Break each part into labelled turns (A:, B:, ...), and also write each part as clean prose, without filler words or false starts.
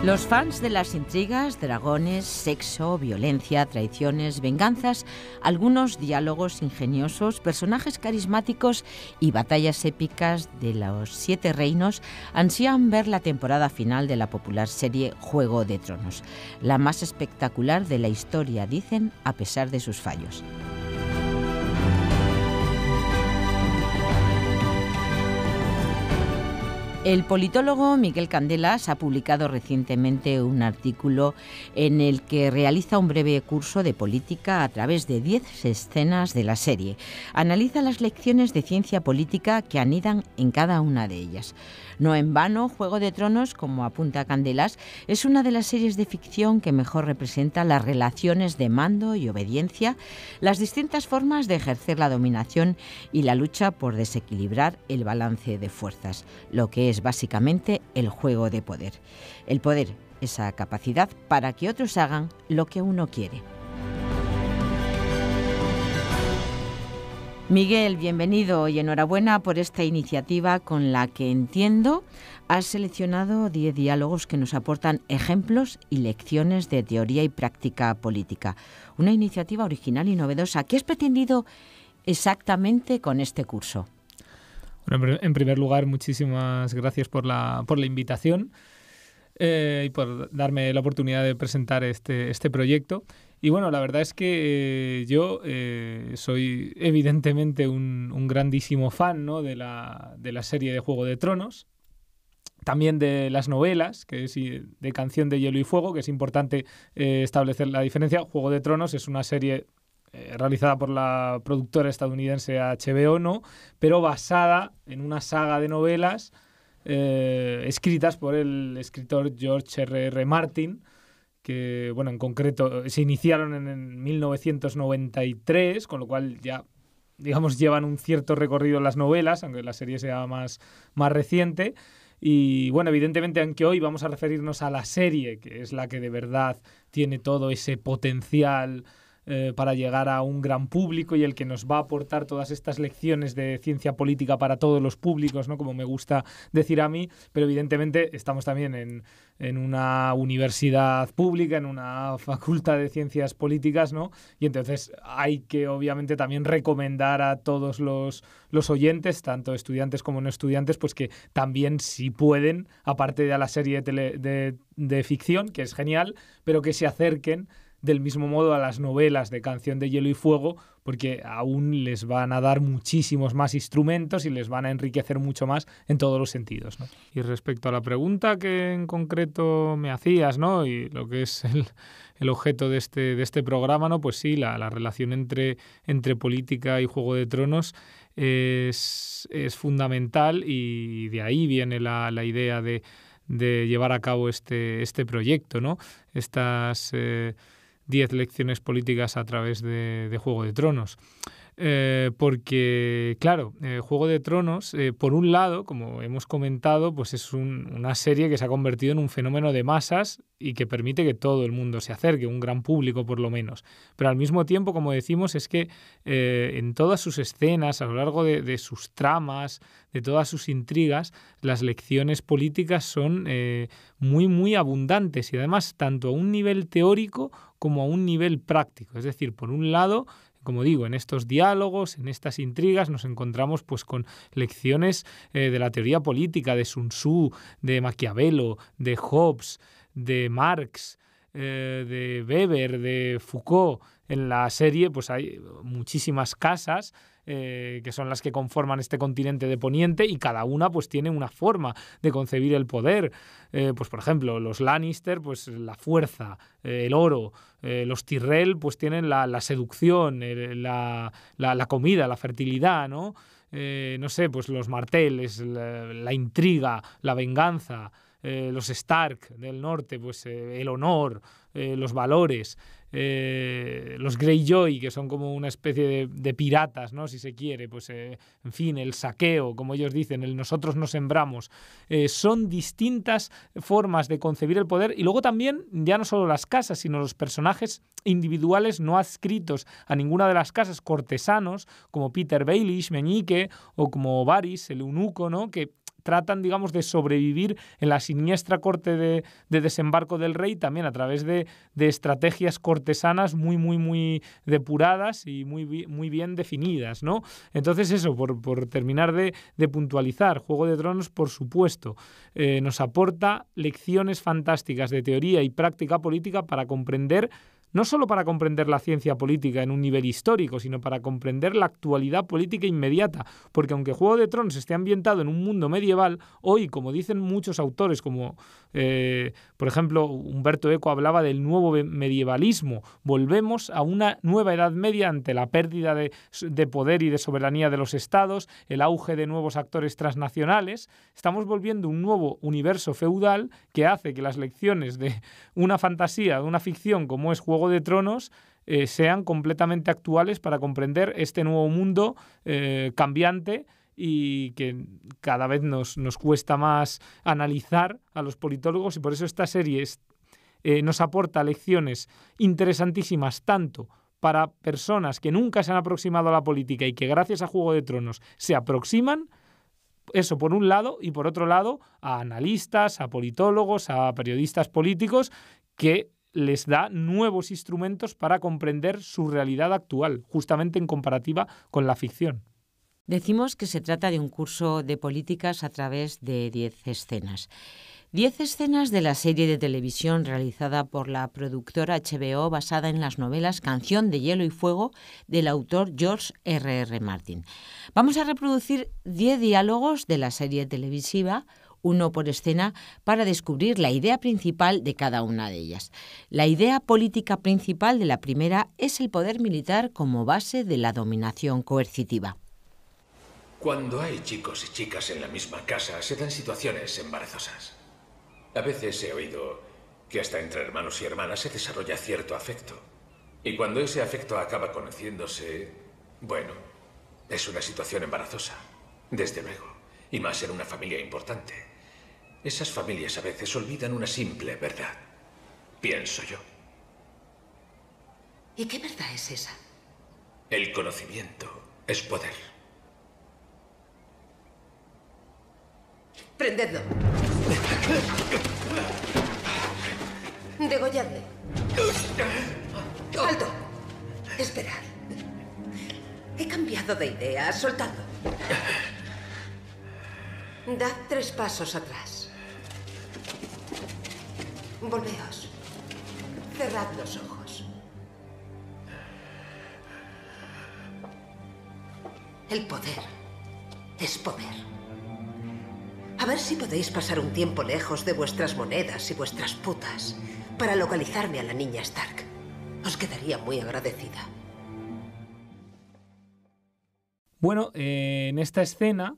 A: Los fans de las intrigas, dragones, sexo, violencia, traiciones, venganzas, algunos diálogos ingeniosos, personajes carismáticos y batallas épicas de los 7 reinos ansían ver la temporada final de la popular serie Juego de Tronos, la más espectacular de la historia, dicen, a pesar de sus fallos. El politólogo Miguel Candelas ha publicado recientemente un artículo en el que realiza un breve curso de política a través de 10 escenas de la serie. Analiza las lecciones de ciencia política que anidan en cada una de ellas. No en vano, Juego de Tronos, como apunta Candelas, es una de las series de ficción que mejor representa las relaciones de mando y obediencia, las distintas formas de ejercer la dominación y la lucha por desequilibrar el balance de fuerzas, lo que es básicamente el juego de poder. El poder, esa capacidad para que otros hagan lo que uno quiere. Miguel, bienvenido y enhorabuena por esta iniciativa con la que, entiendo, has seleccionado 10 diálogos que nos aportan ejemplos y lecciones de teoría y práctica política. Una iniciativa original y novedosa. ¿Qué has pretendido exactamente con este curso?
B: Bueno, en primer lugar, muchísimas gracias por la invitación y por darme la oportunidad de presentar este proyecto. Y bueno, la verdad es que yo soy evidentemente un grandísimo fan, ¿no?, de la serie de Juego de Tronos, también de las novelas, que es de Canción de Hielo y Fuego, que es importante establecer la diferencia. Juego de Tronos es una serie realizada por la productora estadounidense HBO, ¿no?, pero basada en una saga de novelas escritas por el escritor George R.R. Martin, que, bueno, en concreto se iniciaron en 1993, con lo cual ya, digamos, llevan un cierto recorrido las novelas, aunque la serie sea más reciente. Y, bueno, evidentemente, aunque hoy vamos a referirnos a la serie, que es la que de verdad tiene todo ese potencial para llegar a un gran público y el que nos va a aportar todas estas lecciones de ciencia política para todos los públicos, ¿no?, como me gusta decir a mí, pero evidentemente estamos también en una universidad pública, en una facultad de ciencias políticas, ¿no?, y entonces hay que obviamente también recomendar a todos los oyentes, tanto estudiantes como no estudiantes, pues que también, si pueden, aparte de a la serie de ficción, que es genial, pero que se acerquen del mismo modo a las novelas de Canción de Hielo y Fuego, porque aún les van a dar muchísimos más instrumentos y les van a enriquecer mucho más en todos los sentidos, ¿no? Y respecto a la pregunta que en concreto me hacías, ¿no?, y lo que es el objeto de este programa, ¿no?, pues sí, la relación entre política y Juego de Tronos es fundamental, y de ahí viene la idea de llevar a cabo este proyecto, ¿no? Estas 10 lecciones políticas a través de Juego de Tronos. Porque, claro, Juego de Tronos, por un lado, como hemos comentado, pues es una serie que se ha convertido en un fenómeno de masas y que permite que todo el mundo se acerque, un gran público por lo menos. Pero al mismo tiempo, como decimos, es que en todas sus escenas, a lo largo de sus tramas, de todas sus intrigas, las lecciones políticas son muy, muy abundantes, y además tanto a un nivel teórico como a un nivel práctico. Es decir, por un lado, como digo, en estos diálogos, en estas intrigas, nos encontramos pues con lecciones de la teoría política, de Sun Tzu, de Maquiavelo, de Hobbes, de Marx, de Weber, de Foucault. En la serie pues hay muchísimas casas que son las que conforman este continente de Poniente, y cada una pues tiene una forma de concebir el poder. Pues por ejemplo, los Lannister, pues la fuerza, el oro. Los Tyrell pues tienen la seducción, la comida, la fertilidad, ¿no? No sé, pues los Martell, la intriga, la venganza. Los Stark del norte, pues el honor, los valores. Los Greyjoy, que son como una especie de piratas, ¿no?, si se quiere, pues en fin, el saqueo, como ellos dicen, el nosotros nos sembramos. Son distintas formas de concebir el poder, y luego también ya no solo las casas, sino los personajes individuales no adscritos a ninguna de las casas, cortesanos como Peter Baelish, Meñique, o como Varys, el eunuco, ¿no?, que tratan, digamos, de sobrevivir en la siniestra corte de desembarco del rey, también a través de estrategias cortesanas muy depuradas y muy bien definidas, ¿no? Entonces eso, por terminar de puntualizar, Juego de Tronos, por supuesto, nos aporta lecciones fantásticas de teoría y práctica política para comprender, no solo para comprender la ciencia política en un nivel histórico, sino para comprender la actualidad política inmediata. Porque aunque Juego de Tronos esté ambientado en un mundo medieval, hoy, como dicen muchos autores, como por ejemplo Humberto Eco hablaba del nuevo medievalismo, volvemos a una nueva Edad Media ante la pérdida de poder y de soberanía de los estados, el auge de nuevos actores transnacionales. Estamos volviendo a un nuevo universo feudal que hace que las lecciones de una fantasía, de una ficción como es Juego de Tronos, sean completamente actuales para comprender este nuevo mundo cambiante y que cada vez nos cuesta más analizar a los politólogos, y por eso esta serie nos aporta lecciones interesantísimas tanto para personas que nunca se han aproximado a la política y que gracias a Juego de Tronos se aproximan. Eso por un lado, y por otro lado a analistas, a politólogos, a periodistas políticos, que les da nuevos instrumentos para comprender su realidad actual, justamente en comparativa con la ficción.
A: Decimos que se trata de un curso de políticas a través de 10 escenas. 10 escenas de la serie de televisión realizada por la productora HBO basada en las novelas Canción de Hielo y Fuego del autor George R.R. Martin. Vamos a reproducir 10 diálogos de la serie televisiva, uno por escena, para descubrir la idea principal de cada una de ellas. La idea política principal de la primera es el poder militar como base de la dominación coercitiva.
C: Cuando hay chicos y chicas en la misma casa, se dan situaciones embarazosas. A veces he oído que hasta entre hermanos y hermanas se desarrolla cierto afecto. Y cuando ese afecto acaba conociéndose, bueno, es una situación embarazosa, desde luego, y más en una familia importante. Esas familias a veces olvidan una simple verdad, pienso yo.
D: ¿Y qué verdad es esa?
C: El conocimiento es poder.
D: ¡Prendedlo! ¡Degolladle! ¡Alto! Esperad. He cambiado de idea. Soltadlo. Dad 3 pasos atrás. Volveos. Cerrad los ojos. El poder es poder. A ver si podéis pasar un tiempo lejos de vuestras monedas y vuestras putas para localizarme a la niña Stark. Os quedaría muy agradecida.
B: Bueno, en esta escena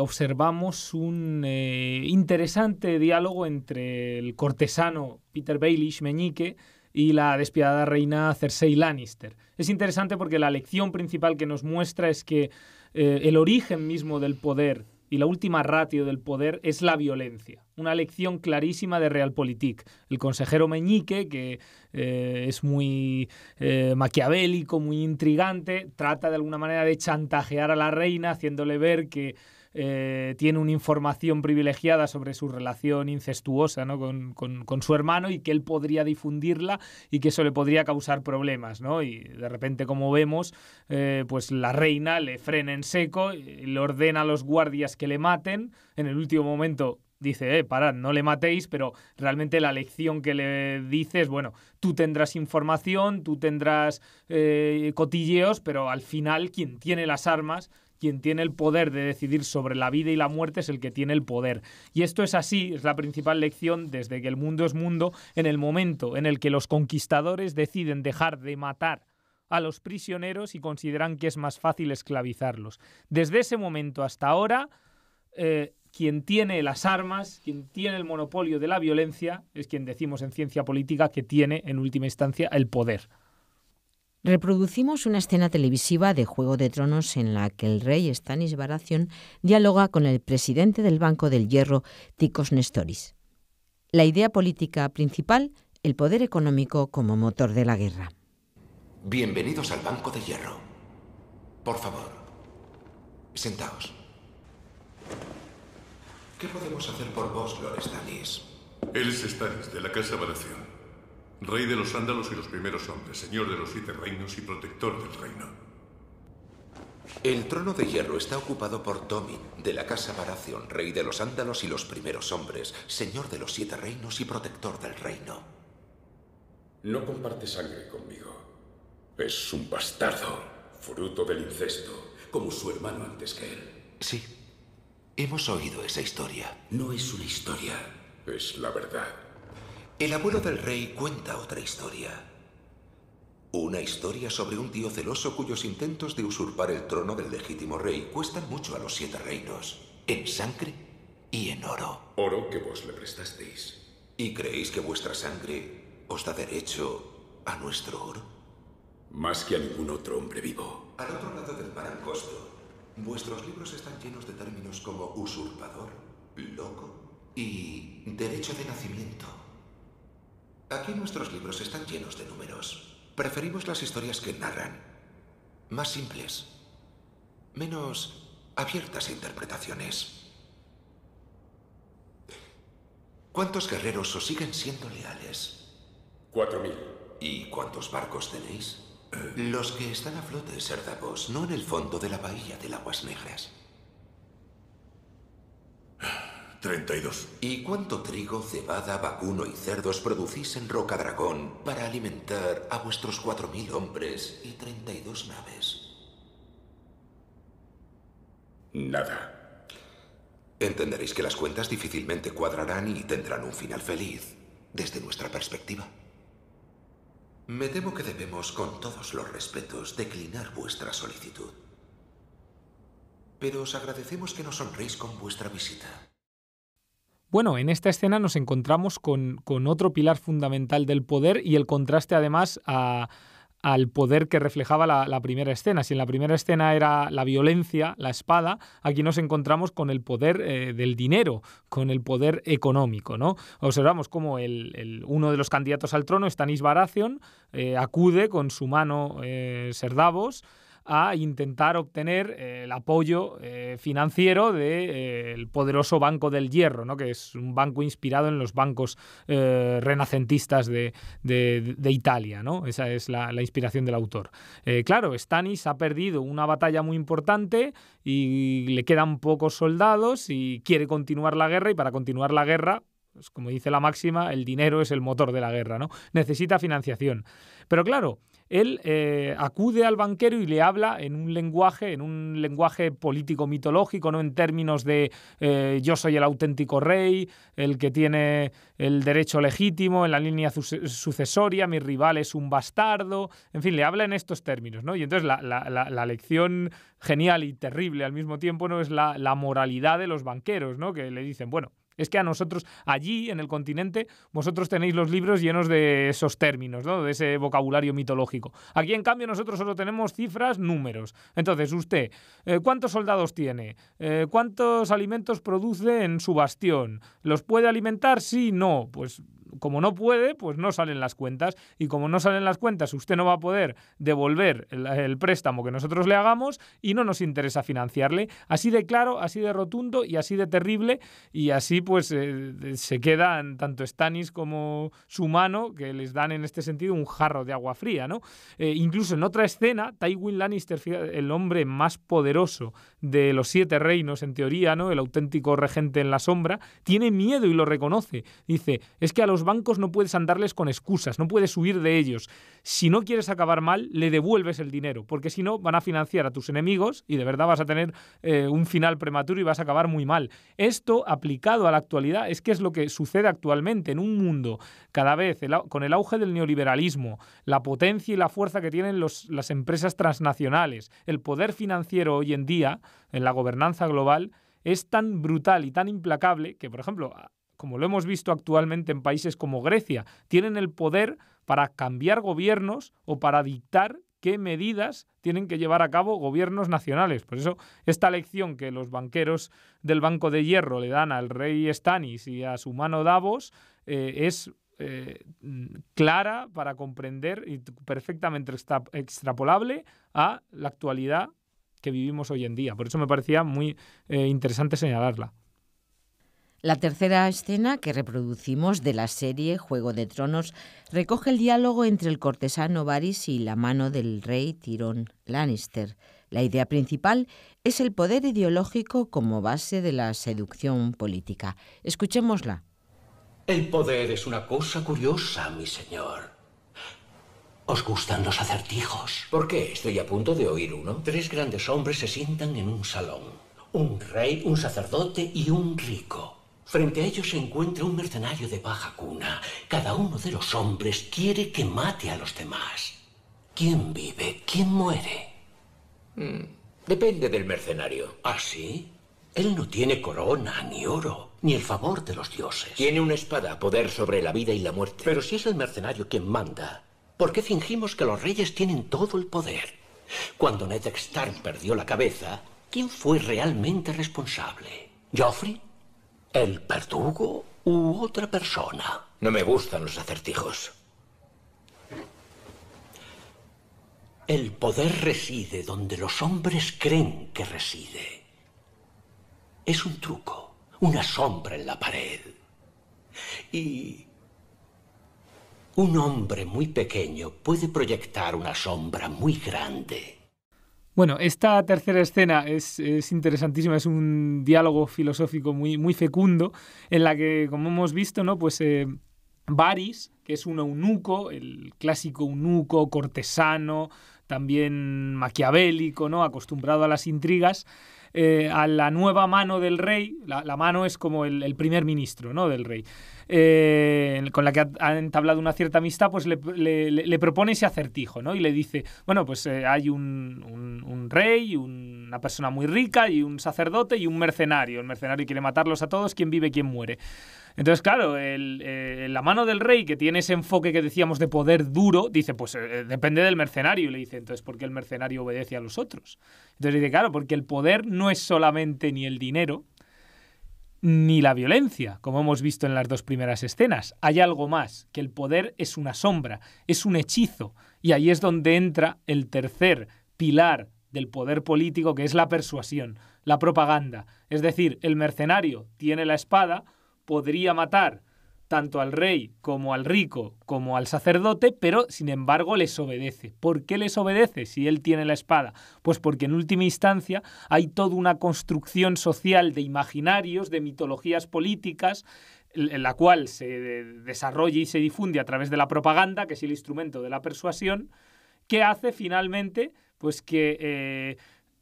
B: observamos un interesante diálogo entre el cortesano Peter Baelish Meñique y la despiadada reina Cersei Lannister. Es interesante porque la lección principal que nos muestra es que el origen mismo del poder y la última ratio del poder es la violencia. Una lección clarísima de Realpolitik. El consejero Meñique, que es muy maquiavélico, muy intrigante, trata de alguna manera de chantajear a la reina, haciéndole ver que tiene una información privilegiada sobre su relación incestuosa, ¿no? con su hermano, y que él podría difundirla y que eso le podría causar problemas, ¿no? Y de repente, como vemos, pues la reina le frena en seco, le ordena a los guardias que le maten. En el último momento dice, parad, no le matéis, pero realmente la lección que le dice es, bueno, tú tendrás información, tú tendrás cotilleos, pero al final quien tiene las armas, quien tiene el poder de decidir sobre la vida y la muerte es el que tiene el poder. Y esto es así, es la principal lección desde que el mundo es mundo, en el momento en el que los conquistadores deciden dejar de matar a los prisioneros y consideran que es más fácil esclavizarlos. Desde ese momento hasta ahora, quien tiene las armas, quien tiene el monopolio de la violencia, es quien decimos en ciencia política que tiene, en última instancia, el poder.
A: Reproducimos una escena televisiva de Juego de Tronos en la que el rey Stannis Baratheon dialoga con el presidente del Banco del Hierro, Tychos Nestoris. La idea política principal, el poder económico como motor de la guerra.
E: Bienvenidos al Banco de Hierro. Por favor, sentaos. ¿Qué podemos hacer por vos, Lord Stannis?
F: Él es Stannis, de la Casa Baratheon. Rey de los Ándalos y los primeros hombres, señor de los 7 reinos y protector del reino.
E: El trono de hierro está ocupado por Domin, de la Casa Baratheon, rey de los Ándalos y los primeros hombres, señor de los 7 reinos y protector del reino.
C: No comparte sangre conmigo. Es un bastardo, fruto del incesto, como su hermano antes que él.
E: Sí, hemos oído esa historia.
C: No es una historia, es la verdad.
E: El abuelo del rey cuenta otra historia. Una historia sobre un tío celoso cuyos intentos de usurpar el trono del legítimo rey cuestan mucho a los 7 reinos, en sangre y en oro.
C: Oro que vos le prestasteis.
E: ¿Y creéis que vuestra sangre os da derecho a nuestro oro?
C: Más que a ningún otro hombre vivo.
E: Al otro lado del mar angosto, vuestros libros están llenos de términos como usurpador, loco y derecho de nacimiento. Aquí nuestros libros están llenos de números. Preferimos las historias que narran, más simples, menos abiertas a interpretaciones. ¿Cuántos guerreros os siguen siendo leales?
C: 4000.
E: ¿Y cuántos barcos tenéis? Los que están a flote, Ser Davos, no en el fondo de la bahía de Aguas Negras.
F: 32.
E: ¿Y cuánto trigo, cebada, vacuno y cerdos producís en Rocadragón para alimentar a vuestros 4000 hombres y 32 naves?
C: Nada.
E: Entenderéis que las cuentas difícilmente cuadrarán y tendrán un final feliz, desde nuestra perspectiva. Me temo que debemos, con todos los respetos, declinar vuestra solicitud. Pero os agradecemos que nos honréis con vuestra visita.
B: Bueno, en esta escena nos encontramos con otro pilar fundamental del poder y el contraste además al poder que reflejaba la primera escena. Si en la primera escena era la violencia, la espada, aquí nos encontramos con el poder del dinero, con el poder económico, ¿no? Observamos cómo uno de los candidatos al trono, Stannis Baratheon, acude con su mano Ser Davos a intentar obtener el apoyo financiero del poderoso Banco del Hierro, ¿no? Que es un banco inspirado en los bancos renacentistas de Italia, ¿no? Esa es la inspiración del autor. Claro, Stannis ha perdido una batalla muy importante y le quedan pocos soldados y quiere continuar la guerra, y para continuar la guerra, pues, como dice la máxima, el dinero es el motor de la guerra, ¿no? Necesita financiación. Pero claro, él acude al banquero y le habla en un lenguaje político mitológico, ¿no? En términos de yo soy el auténtico rey, el que tiene el derecho legítimo en la línea sucesoria, mi rival es un bastardo, en fin, le habla en estos términos, ¿no? Y entonces la lección genial y terrible al mismo tiempo, ¿no? Es la moralidad de los banqueros, ¿no? Que le dicen, bueno, es que a nosotros, allí en el continente, vosotros tenéis los libros llenos de esos términos, ¿no? De ese vocabulario mitológico. Aquí, en cambio, nosotros solo tenemos cifras, números. Entonces, usted, ¿cuántos soldados tiene? ¿Cuántos alimentos produce en su bastión? ¿Los puede alimentar? Sí, no. Pues como no puede, pues no salen las cuentas. Y como no salen las cuentas, usted no va a poder devolver el préstamo que nosotros le hagamos y no nos interesa financiarle. Así de claro, así de rotundo y así de terrible. Y así pues se quedan tanto Stannis como su mano, que les dan en este sentido un jarro de agua fría, ¿no? Incluso en otra escena, Tywin Lannister, el hombre más poderoso de los 7 reinos, en teoría, ¿no? El auténtico regente en la sombra, tiene miedo y lo reconoce. Dice, es que a los bancos no puedes andarles con excusas, no puedes huir de ellos. Si no quieres acabar mal, le devuelves el dinero, porque si no van a financiar a tus enemigos y de verdad vas a tener un final prematuro y vas a acabar muy mal. Esto, aplicado a la actualidad, es que es lo que sucede actualmente en un mundo cada vez, con el auge del neoliberalismo, la potencia y la fuerza que tienen las empresas transnacionales, el poder financiero hoy en día, en la gobernanza global, es tan brutal y tan implacable que, por ejemplo, como lo hemos visto actualmente en países como Grecia, tienen el poder para cambiar gobiernos o para dictar qué medidas tienen que llevar a cabo gobiernos nacionales. Por eso, esta lección que los banqueros del Banco de Hierro le dan al rey Stannis y a su mano Davos es clara para comprender y perfectamente extrapolable a la actualidad que vivimos hoy en día. Por eso me parecía muy interesante señalarla.
A: La tercera escena que reproducimos de la serie Juego de Tronos recoge el diálogo entre el cortesano Varys y la mano del rey Tyrion Lannister. La idea principal es el poder ideológico como base de la seducción política. Escuchémosla.
G: El poder es una cosa curiosa, mi señor. ¿Os gustan los acertijos?
C: ¿Por qué? Estoy a punto de oír uno.
G: 3 grandes hombres se sientan en un salón. Un rey, un sacerdote y un rico. Frente a ellos se encuentra un mercenario de baja cuna. Cada uno de los hombres quiere que mate a los demás. ¿Quién vive? ¿Quién muere?
C: Depende del mercenario.
G: ¿Ah, sí? Él no tiene corona, ni oro, ni el favor de los dioses.
C: Tiene una espada, poder sobre la vida y la muerte.
G: Pero si es el mercenario quien manda, ¿por qué fingimos que los reyes tienen todo el poder? Cuando Ned Stark perdió la cabeza, ¿quién fue realmente responsable? ¿Joffrey? ¿El verdugo u otra persona?
C: No me gustan los acertijos.
G: El poder reside donde los hombres creen que reside. Es un truco, una sombra en la pared. Y un hombre muy pequeño puede proyectar una sombra muy grande.
B: Bueno, esta tercera escena es interesantísima, es un diálogo filosófico muy fecundo, en la que, como hemos visto, ¿no? Pues Varys, que es un eunuco, el clásico eunuco cortesano, también maquiavélico, ¿no? Acostumbrado a las intrigas, a la nueva mano del rey. La mano es como el primer ministro, ¿no? Del rey. Con la que ha entablado una cierta amistad, pues le propone ese acertijo, ¿no? Y le dice, bueno, pues hay un rey, una persona muy rica y un sacerdote y un mercenario. El mercenario quiere matarlos a todos, quién vive, quién muere. Entonces, claro, la mano del rey, que tiene ese enfoque que decíamos de poder duro, dice, pues depende del mercenario. Y le dice, entonces, ¿por qué el mercenario obedece a los otros? Entonces dice, claro, porque el poder no es solamente ni el dinero, ni la violencia, como hemos visto en las 2 primeras escenas. Hay algo más, que el poder es una sombra, es un hechizo. Y ahí es donde entra el tercer pilar del poder político, que es la persuasión, la propaganda. Es decir, el mercenario tiene la espada, podría matar tanto al rey como al rico como al sacerdote, pero sin embargo les obedece. ¿Por qué les obedece si él tiene la espada? Pues porque en última instancia hay toda una construcción social de imaginarios, de mitologías políticas, en la cual se desarrolla y se difunde a través de la propaganda, que es el instrumento de la persuasión, que hace finalmente pues que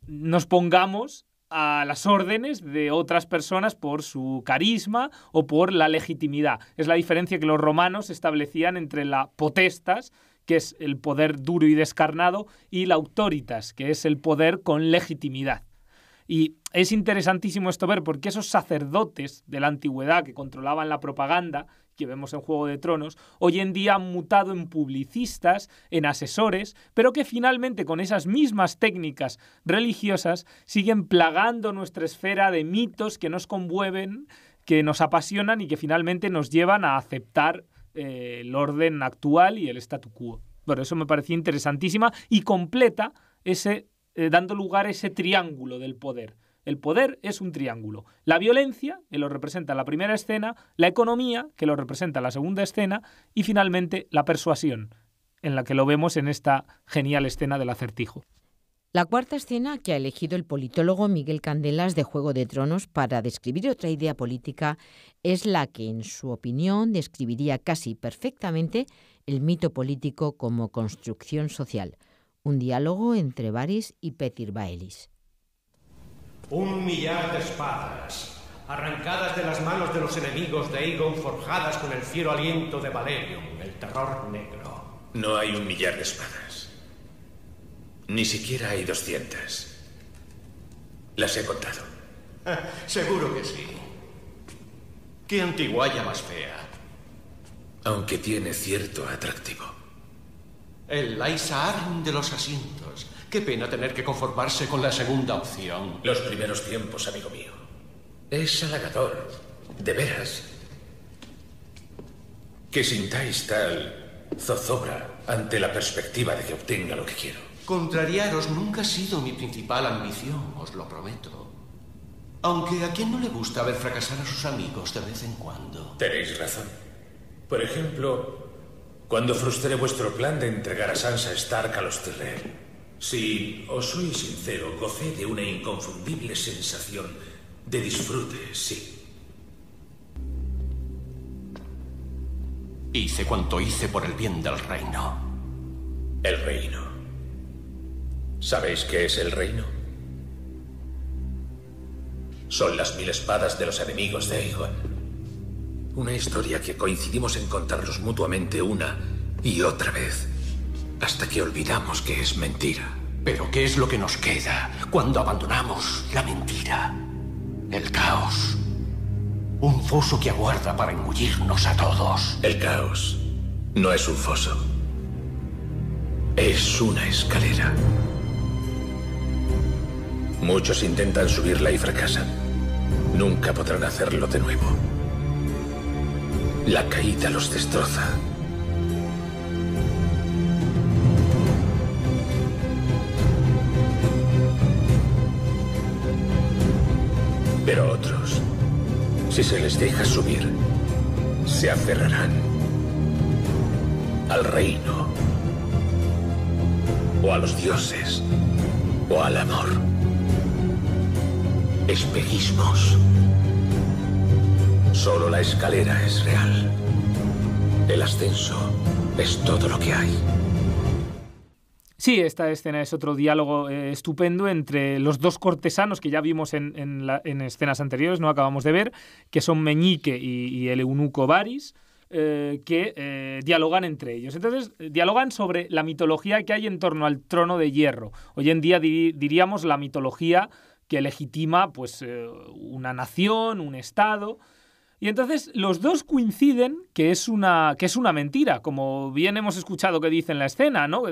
B: nos pongamos a las órdenes de otras personas por su carisma o por la legitimidad. Es la diferencia que los romanos establecían entre la potestas, que es el poder duro y descarnado, y la autoritas, que es el poder con legitimidad. Y es interesantísimo esto ver, porque esos sacerdotes de la antigüedad que controlaban la propaganda, que vemos en Juego de Tronos, hoy en día han mutado en publicistas, en asesores, pero que finalmente con esas mismas técnicas religiosas siguen plagando nuestra esfera de mitos que nos conmueven, que nos apasionan y que finalmente nos llevan a aceptar el orden actual y el statu quo. Bueno, eso me parecía interesantísima y completa dando lugar a ese triángulo del poder. El poder es un triángulo. La violencia, que lo representa en la primera escena, la economía, que lo representa en la segunda escena, y finalmente la persuasión, en la que lo vemos en esta genial escena del acertijo.
A: La cuarta escena que ha elegido el politólogo Miguel Candelas de Juego de Tronos para describir otra idea política es la que, en su opinión, describiría casi perfectamente el mito político como construcción social. Un diálogo entre Varys y Petyr Baelís.
H: 1 millar de espadas, arrancadas de las manos de los enemigos de Aegon, forjadas con el fiero aliento de Valerion, el terror negro.
C: No hay 1 millar de espadas. Ni siquiera hay 200. Las he contado.
H: Seguro que sí. Qué antigualla más fea.
C: Aunque tiene cierto atractivo.
H: El Lysa Arryn de los asientos. Qué pena tener que conformarse con la segunda opción.
C: Los primeros tiempos, amigo mío. Es halagador, de veras. Que sintáis tal zozobra ante la perspectiva de que obtenga lo que quiero.
H: Contrariaros nunca ha sido mi principal ambición, os lo prometo.
G: Aunque a quien no le gusta ver fracasar a sus amigos de vez en cuando.
C: Tenéis razón. Por ejemplo, cuando frustré vuestro plan de entregar a Sansa Stark a los Tyrell. Si os soy sincero, gocé de una inconfundible sensación de disfrute, sí.
G: Hice cuanto hice por el bien del reino.
C: El reino. ¿Sabéis qué es el reino? Son las 1000 espadas de los enemigos de Aegon. Una historia que coincidimos en contarnos mutuamente una y otra vez, hasta que olvidamos que es mentira.
G: Pero ¿qué es lo que nos queda cuando abandonamos la mentira? El caos. Un foso que aguarda para engullirnos a todos.
C: El caos no es un foso. Es una escalera. Muchos intentan subirla y fracasan. Nunca podrán hacerlo de nuevo. La caída los destroza. Pero otros, si se les deja subir, se aferrarán al reino, o a los dioses, o al amor. Espejismos. Solo la escalera es real. El ascenso es todo lo que hay.
B: Sí, esta escena es otro diálogo estupendo entre los dos cortesanos que ya vimos en escenas anteriores, no acabamos de ver, que son Meñique y el eunuco Varys, que dialogan entre ellos. Entonces, dialogan sobre la mitología que hay en torno al trono de hierro. Hoy en día diríamos la mitología que legitima pues, una nación, un estado. Y entonces los dos coinciden que es una mentira, como bien hemos escuchado que dice en la escena, ¿no?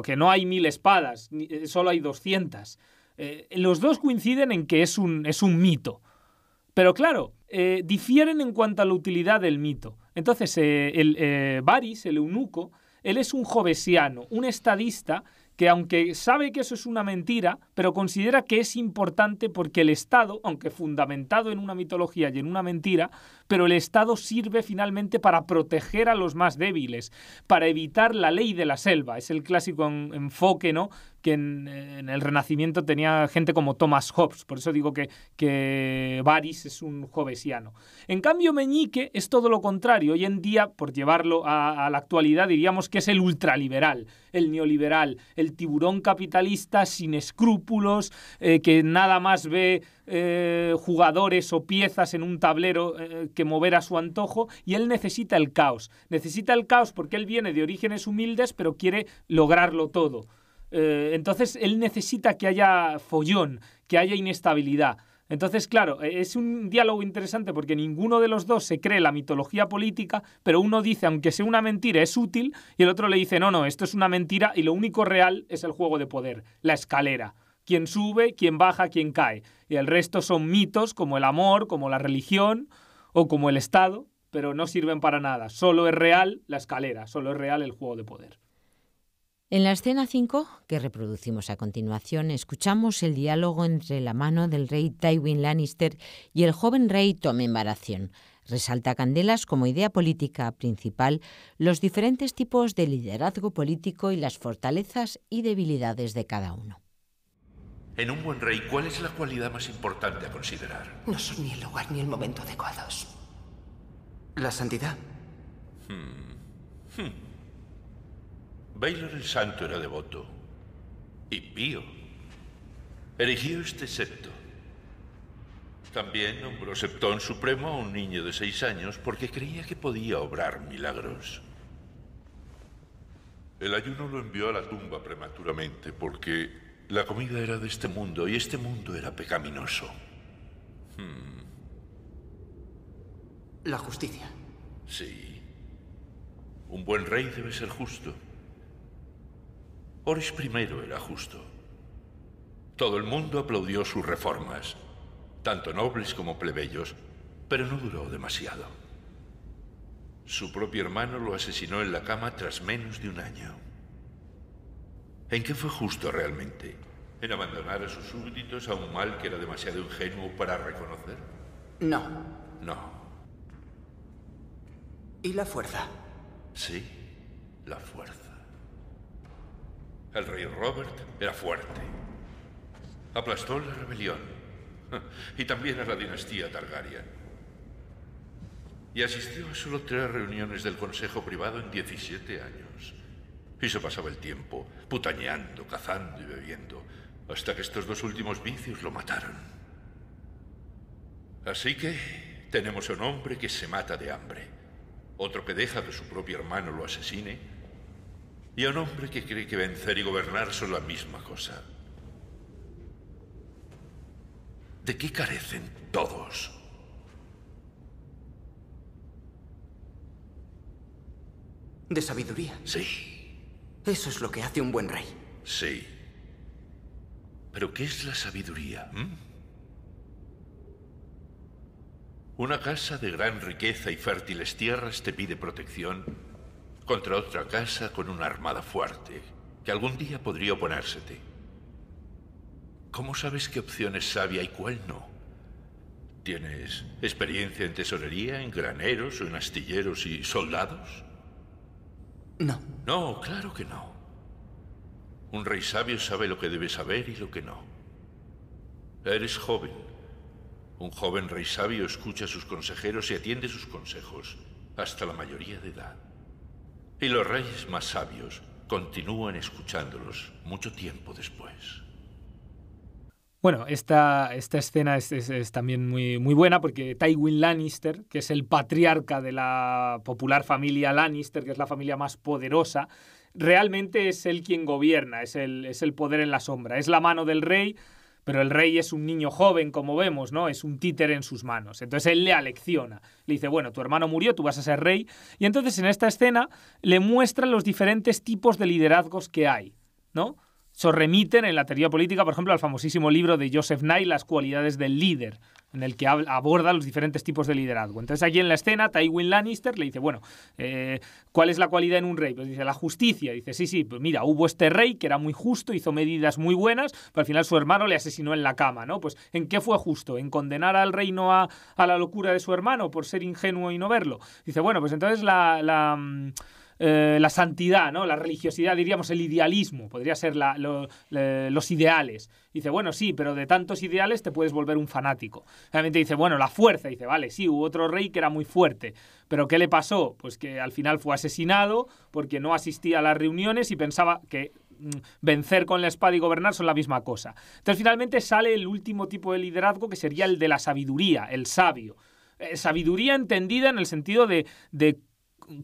B: Que no hay 1000 espadas, solo hay 200. Los dos coinciden en que es un mito. Pero claro, difieren en cuanto a la utilidad del mito. Entonces, Varys, el eunuco, él es un jovesiano, un estadista que aunque sabe que eso es una mentira, pero considera que es importante porque el Estado, aunque fundamentado en una mitología y en una mentira, pero el Estado sirve finalmente para proteger a los más débiles, para evitar la ley de la selva. Es el clásico enfoque, ¿no?, que en el Renacimiento tenía gente como Thomas Hobbes. Por eso digo que Varys es un jovesiano. En cambio, Meñique es todo lo contrario. Hoy en día, por llevarlo a la actualidad, diríamos que es el ultraliberal, el neoliberal, el tiburón capitalista sin escrúpulos, que nada más ve jugadores o piezas en un tablero que mover a su antojo, y él necesita el caos. Necesita el caos porque él viene de orígenes humildes, pero quiere lograrlo todo. Entonces él necesita que haya follón, que haya inestabilidad. Entonces, claro, es un diálogo interesante porque ninguno de los dos se cree la mitología política, pero uno dice, aunque sea una mentira, es útil, y el otro le dice, no, esto es una mentira y lo único real es el juego de poder, la escalera. Quién sube, quién baja, quién cae. Y el resto son mitos como el amor, como la religión o como el Estado, pero no sirven para nada. Solo es real la escalera, solo es real el juego de poder.
A: En la escena 5, que reproducimos a continuación, escuchamos el diálogo entre la mano del rey Tywin Lannister y el joven rey Tommen Baratheon. Resalta Candelas como idea política principal los diferentes tipos de liderazgo político y las fortalezas y debilidades de cada uno.
E: En un buen rey, ¿cuál es la cualidad más importante a considerar?
D: No son ni el lugar ni el momento adecuados. La santidad.
E: Baelor el Santo era devoto y pío. Erigió este septo. También nombró Septón Supremo a un niño de 6 años porque creía que podía obrar milagros. El ayuno lo envió a la tumba prematuramente porque la comida era de este mundo y este mundo era pecaminoso.
D: La justicia.
E: Sí. Un buen rey debe ser justo. Horus I era justo. Todo el mundo aplaudió sus reformas, tanto nobles como plebeyos, pero no duró demasiado. Su propio hermano lo asesinó en la cama tras menos de un año. ¿En qué fue justo realmente?
I: ¿En abandonar a sus súbditos a un mal que era demasiado ingenuo para reconocer?
J: No.
I: No.
J: ¿Y la fuerza?
I: Sí, la fuerza. El rey Robert era fuerte. Aplastó la rebelión. Y también a la dinastía Targaryen. Y asistió a solo 3 reuniones del Consejo Privado en 17 años. Y se pasaba el tiempo putañeando, cazando y bebiendo, hasta que estos 2 últimos vicios lo mataron. Así que tenemos a un hombre que se mata de hambre, otro que deja que su propio hermano lo asesine, y a un hombre que cree que vencer y gobernar son la misma cosa. ¿De qué carecen todos?
J: ¿De sabiduría?
I: Sí.
J: Eso es lo que hace un buen rey.
I: Sí. ¿Pero qué es la sabiduría? Una casa de gran riqueza y fértiles tierras te pide protección contra otra casa con una armada fuerte que algún día podría oponérsete. ¿Cómo sabes qué opción es sabia y cuál no? ¿Tienes experiencia en tesorería, en graneros o en astilleros y soldados?
J: No.
I: No, claro que no. Un rey sabio sabe lo que debe saber y lo que no. Eres joven. Un joven rey sabio escucha a sus consejeros y atiende sus consejos hasta la mayoría de edad. Y los reyes más sabios continúan escuchándolos mucho tiempo después.
B: Bueno, esta escena es también muy buena porque Tywin Lannister, que es el patriarca de la popular familia Lannister, que es la familia más poderosa, realmente es él quien gobierna, es el poder en la sombra, es la mano del rey, pero el rey es un niño joven, como vemos, ¿no? Es un títere en sus manos. Entonces él le alecciona, le dice, bueno, tu hermano murió, tú vas a ser rey, y entonces en esta escena le muestran los diferentes tipos de liderazgos que hay, ¿no? Se remiten en la teoría política, por ejemplo, al famosísimo libro de Joseph Nye, Las cualidades del líder, en el que aborda los diferentes tipos de liderazgo. Entonces aquí en la escena, Tywin Lannister le dice, bueno, ¿cuál es la cualidad en un rey? Pues dice, la justicia. Dice, sí, pues mira, hubo este rey que era muy justo, hizo medidas muy buenas, pero al final su hermano le asesinó en la cama, ¿no? Pues ¿en qué fue justo? ¿En condenar al reino a la locura de su hermano por ser ingenuo y no verlo? Dice, bueno, pues entonces la santidad, ¿no? La religiosidad, diríamos el idealismo, podría ser los ideales. Dice, bueno, sí, pero de tantos ideales te puedes volver un fanático. Realmente dice, bueno, la fuerza. Dice, vale, sí, hubo otro rey que era muy fuerte, pero ¿qué le pasó? Pues que al final fue asesinado porque no asistía a las reuniones y pensaba que vencer con la espada y gobernar son la misma cosa. Entonces finalmente sale el último tipo de liderazgo, que sería el de la sabiduría, el sabio. Sabiduría entendida en el sentido de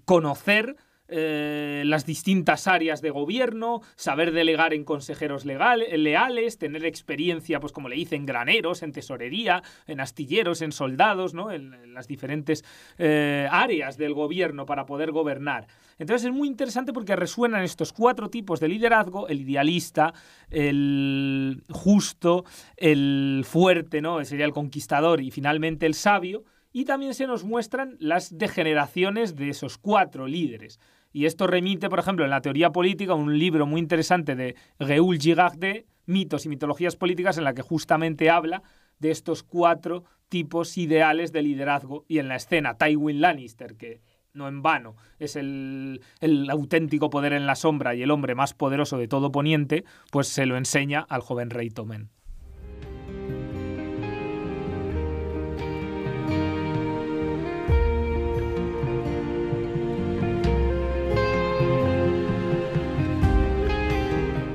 B: conocer las distintas áreas de gobierno, saber delegar en consejeros leales, tener experiencia, pues como le dicen, en graneros, en tesorería, en astilleros, en soldados, ¿no? En las diferentes áreas del gobierno para poder gobernar. Entonces es muy interesante porque resuenan estos 4 tipos de liderazgo: el idealista, el justo, el fuerte, ¿no? Sería el conquistador, y finalmente el sabio. Y también se nos muestran las degeneraciones de esos 4 líderes. Y esto remite, por ejemplo, en la teoría política, a un libro muy interesante de Raoul Girardet, Mitos y mitologías políticas, en la que justamente habla de estos 4 tipos ideales de liderazgo. Y en la escena, Tywin Lannister, que no en vano es el auténtico poder en la sombra y el hombre más poderoso de todo Poniente, pues se lo enseña al joven rey Tommen.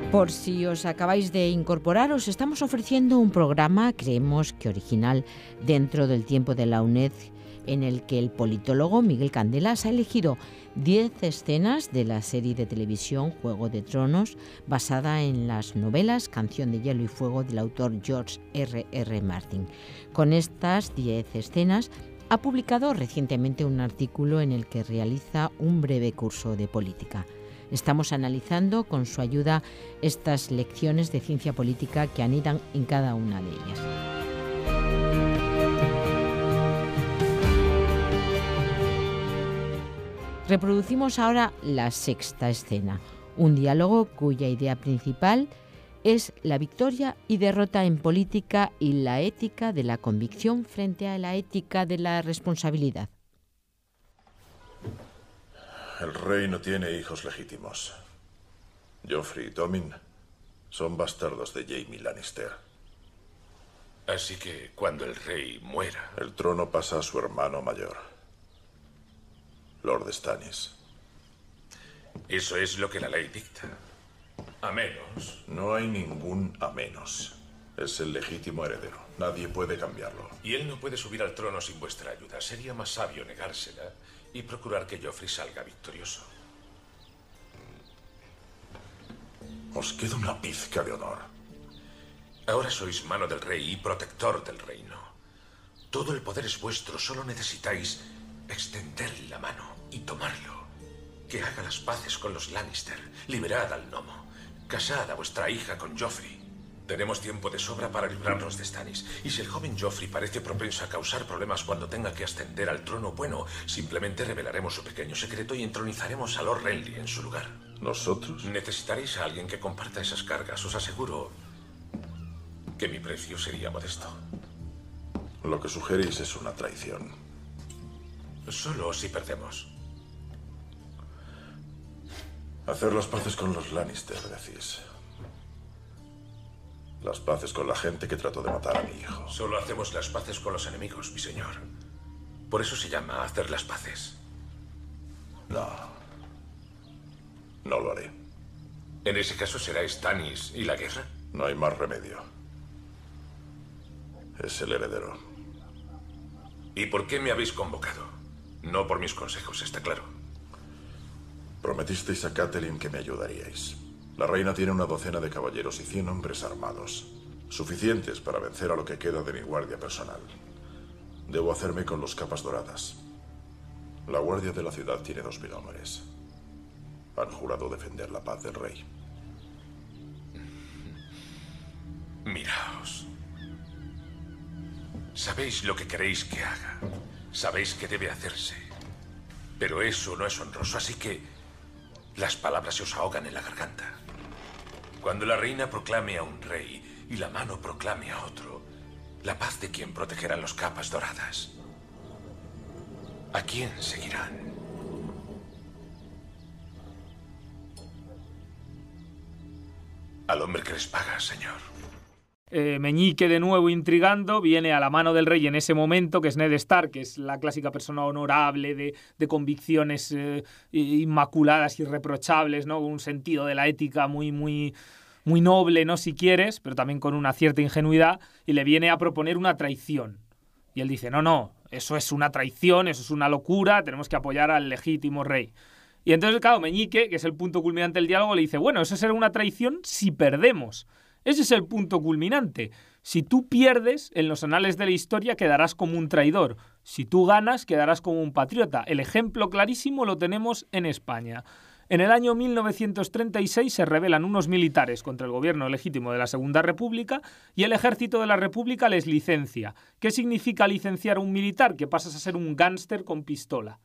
A: Por si os acabáis de incorporar, os estamos ofreciendo un programa, creemos que original, dentro del tiempo de la UNED, en el que el politólogo Miguel Candelas ha elegido 10 escenas de la serie de televisión Juego de Tronos, basada en las novelas Canción de Hielo y Fuego del autor George R.R. Martin. Con estas 10 escenas ha publicado recientemente un artículo en el que realiza un breve curso de política. Estamos analizando con su ayuda estas lecciones de ciencia política que anidan en cada una de ellas. Reproducimos ahora la 6ª escena, un diálogo cuya idea principal es la victoria y derrota en política y la ética de la convicción frente a la ética de la responsabilidad.
K: El rey no tiene hijos legítimos. Joffrey y Tommen son bastardos de Jaime Lannister.
C: Así que cuando el rey muera...
K: El trono pasa a su hermano mayor, Lord Stannis.
C: Eso es lo que la ley dicta. A menos...
K: No hay ningún a menos. Es el legítimo heredero. Nadie puede cambiarlo.
C: Y él no puede subir al trono sin vuestra ayuda. Sería más sabio negársela y procurar que Joffrey salga victorioso.
K: Os queda una pizca de honor.
C: Ahora sois mano del rey y protector del reino. Todo el poder es vuestro. Solo necesitáis extenderle la mano y tomarlo. Que haga las paces con los Lannister. Liberad al gnomo. Casad a vuestra hija con Joffrey. Tenemos tiempo de sobra para librarnos de Stannis. Y si el joven Joffrey parece propenso a causar problemas cuando tenga que ascender al trono, bueno, simplemente revelaremos su pequeño secreto y entronizaremos a Lord Renly en su lugar.
K: ¿Nosotros?
C: Necesitaréis a alguien que comparta esas cargas. Os aseguro que mi precio sería modesto.
K: Lo que sugerís es una traición.
C: Solo si perdemos.
K: Hacer las paces con los Lannister, decís. Las paces con la gente que trató de matar a mi hijo.
C: Solo hacemos las paces con los enemigos, mi señor. Por eso se llama hacer las paces.
K: No. No lo haré.
C: ¿En ese caso será Stannis y la guerra?
K: No hay más remedio. Es el heredero.
C: ¿Y por qué me habéis convocado? No por mis consejos, está claro.
K: Prometisteis a Catelyn que me ayudaríais. La reina tiene una docena de caballeros y 100 hombres armados. Suficientes para vencer a lo que queda de mi guardia personal. Debo hacerme con los capas doradas. La guardia de la ciudad tiene 2000 hombres. Han jurado defender la paz del rey.
C: Miraos. Sabéis lo que queréis que haga. Sabéis que debe hacerse. Pero eso no es honroso, así que las palabras se os ahogan en la garganta. Cuando la reina proclame a un rey y la mano proclame a otro, ¿la paz de quién protegerán los capas doradas? ¿A quién seguirán? Al hombre que les paga, señor.
B: Meñique, de nuevo intrigando, viene a la mano del rey en ese momento, que es Ned Stark, que es la clásica persona honorable, de convicciones inmaculadas, irreprochables, ¿no? Un sentido de la ética muy, muy, muy noble, ¿no? Si quieres, pero también con una cierta ingenuidad, y le viene a proponer una traición. Y él dice, no, eso es una traición, eso es una locura, tenemos que apoyar al legítimo rey. Y entonces, claro, Meñique, que es el punto culminante del diálogo, le dice, bueno, eso será una traición si perdemos. Ese es el punto culminante. Si tú pierdes, en los anales de la historia quedarás como un traidor. Si tú ganas, quedarás como un patriota. El ejemplo clarísimo lo tenemos en España. En el año 1936 se rebelan unos militares contra el gobierno legítimo de la Segunda República y el Ejército de la República les licencia. ¿Qué significa licenciar a un militar? Que pasas a ser un gángster con pistola.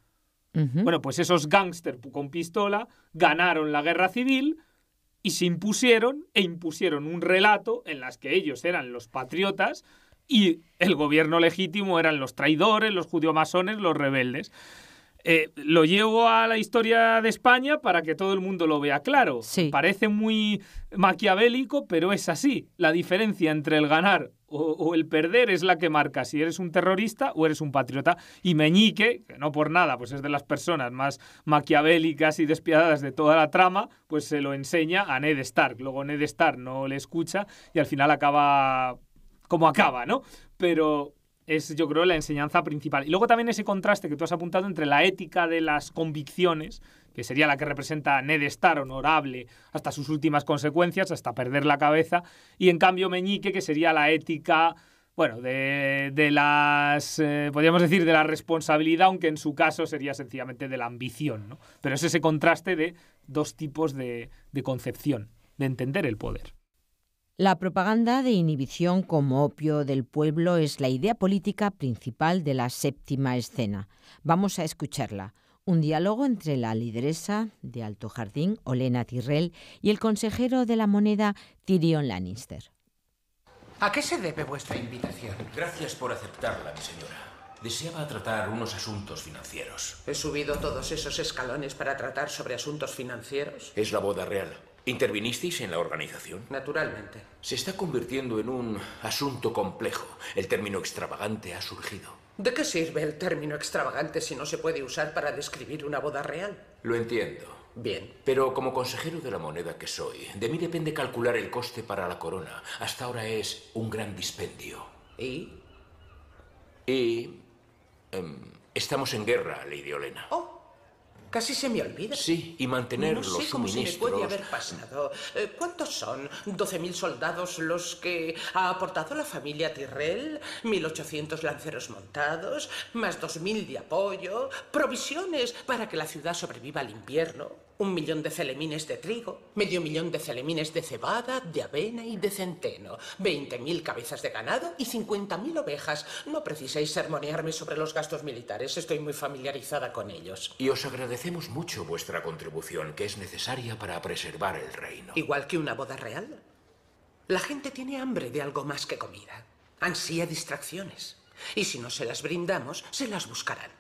B: Bueno, pues esos gángster con pistola ganaron la guerra civil y se impusieron un relato en las que ellos eran los patriotas y el gobierno legítimo eran los traidores, los judío-masones, los rebeldes. Lo llevo a la historia de España para que todo el mundo lo vea claro. Sí. Parece muy maquiavélico, pero es así. La diferencia entre el ganar o el perder es la que marca si eres un terrorista o eres un patriota. Y Meñique, que no por nada pues es de las personas más maquiavélicas y despiadadas de toda la trama, pues se lo enseña a Ned Stark. Luego Ned Stark no le escucha y al final acaba como acaba, ¿no? Pero es, yo creo, la enseñanza principal. Y luego también ese contraste que tú has apuntado entre la ética de las convicciones, que sería la que representa a Ned Stark, honorable hasta sus últimas consecuencias, hasta perder la cabeza, y en cambio Meñique, que sería la ética, bueno, de las, podríamos decir, de la responsabilidad, aunque en su caso sería sencillamente de la ambición, ¿no? Pero es ese contraste de dos tipos de concepción, de entender el poder.
A: La propaganda de inhibición como opio del pueblo es la idea política principal de la séptima escena. Vamos a escucharla. Un diálogo entre la lideresa de Alto Jardín, Olenna Tyrell, y el consejero de la moneda, Tyrion Lannister.
L: ¿A qué se debe vuestra invitación?
C: Gracias por aceptarla, mi señora. Deseaba tratar unos asuntos financieros.
L: ¿He subido todos esos escalones para tratar sobre asuntos financieros?
C: Es la boda real. ¿Intervinisteis en la organización?
L: Naturalmente.
C: Se está convirtiendo en un asunto complejo. El término extravagante ha surgido.
L: ¿De qué sirve el término extravagante si no se puede usar para describir una boda real?
C: Lo entiendo.
L: Bien.
C: Pero como consejero de la moneda que soy, de mí depende calcular el coste para la corona. Hasta ahora es un gran dispendio.
L: ¿Y?
C: Estamos en guerra, Lady Olenna.
L: Oh, casi se me olvida.
C: Sí, y mantener los suministros...
L: No sé cómo se me puede haber pasado. ¿Cuántos son? ¿12.000 soldados los que ha aportado la familia Tyrell? ¿1.800 lanceros montados? ¿Más 2.000 de apoyo? ¿Provisiones para que la ciudad sobreviva al invierno? 1 millón de celemines de trigo, medio millón de celemines de cebada, de avena y de centeno, 20.000 cabezas de ganado y 50.000 ovejas. No precisáis sermonearme sobre los gastos militares, estoy muy familiarizada con ellos.
C: Y os agradecemos mucho vuestra contribución, que es necesaria para preservar el reino.
L: Igual que una boda real. La gente tiene hambre de algo más que comida. Ansía distracciones. Y si no se las brindamos, se las buscarán.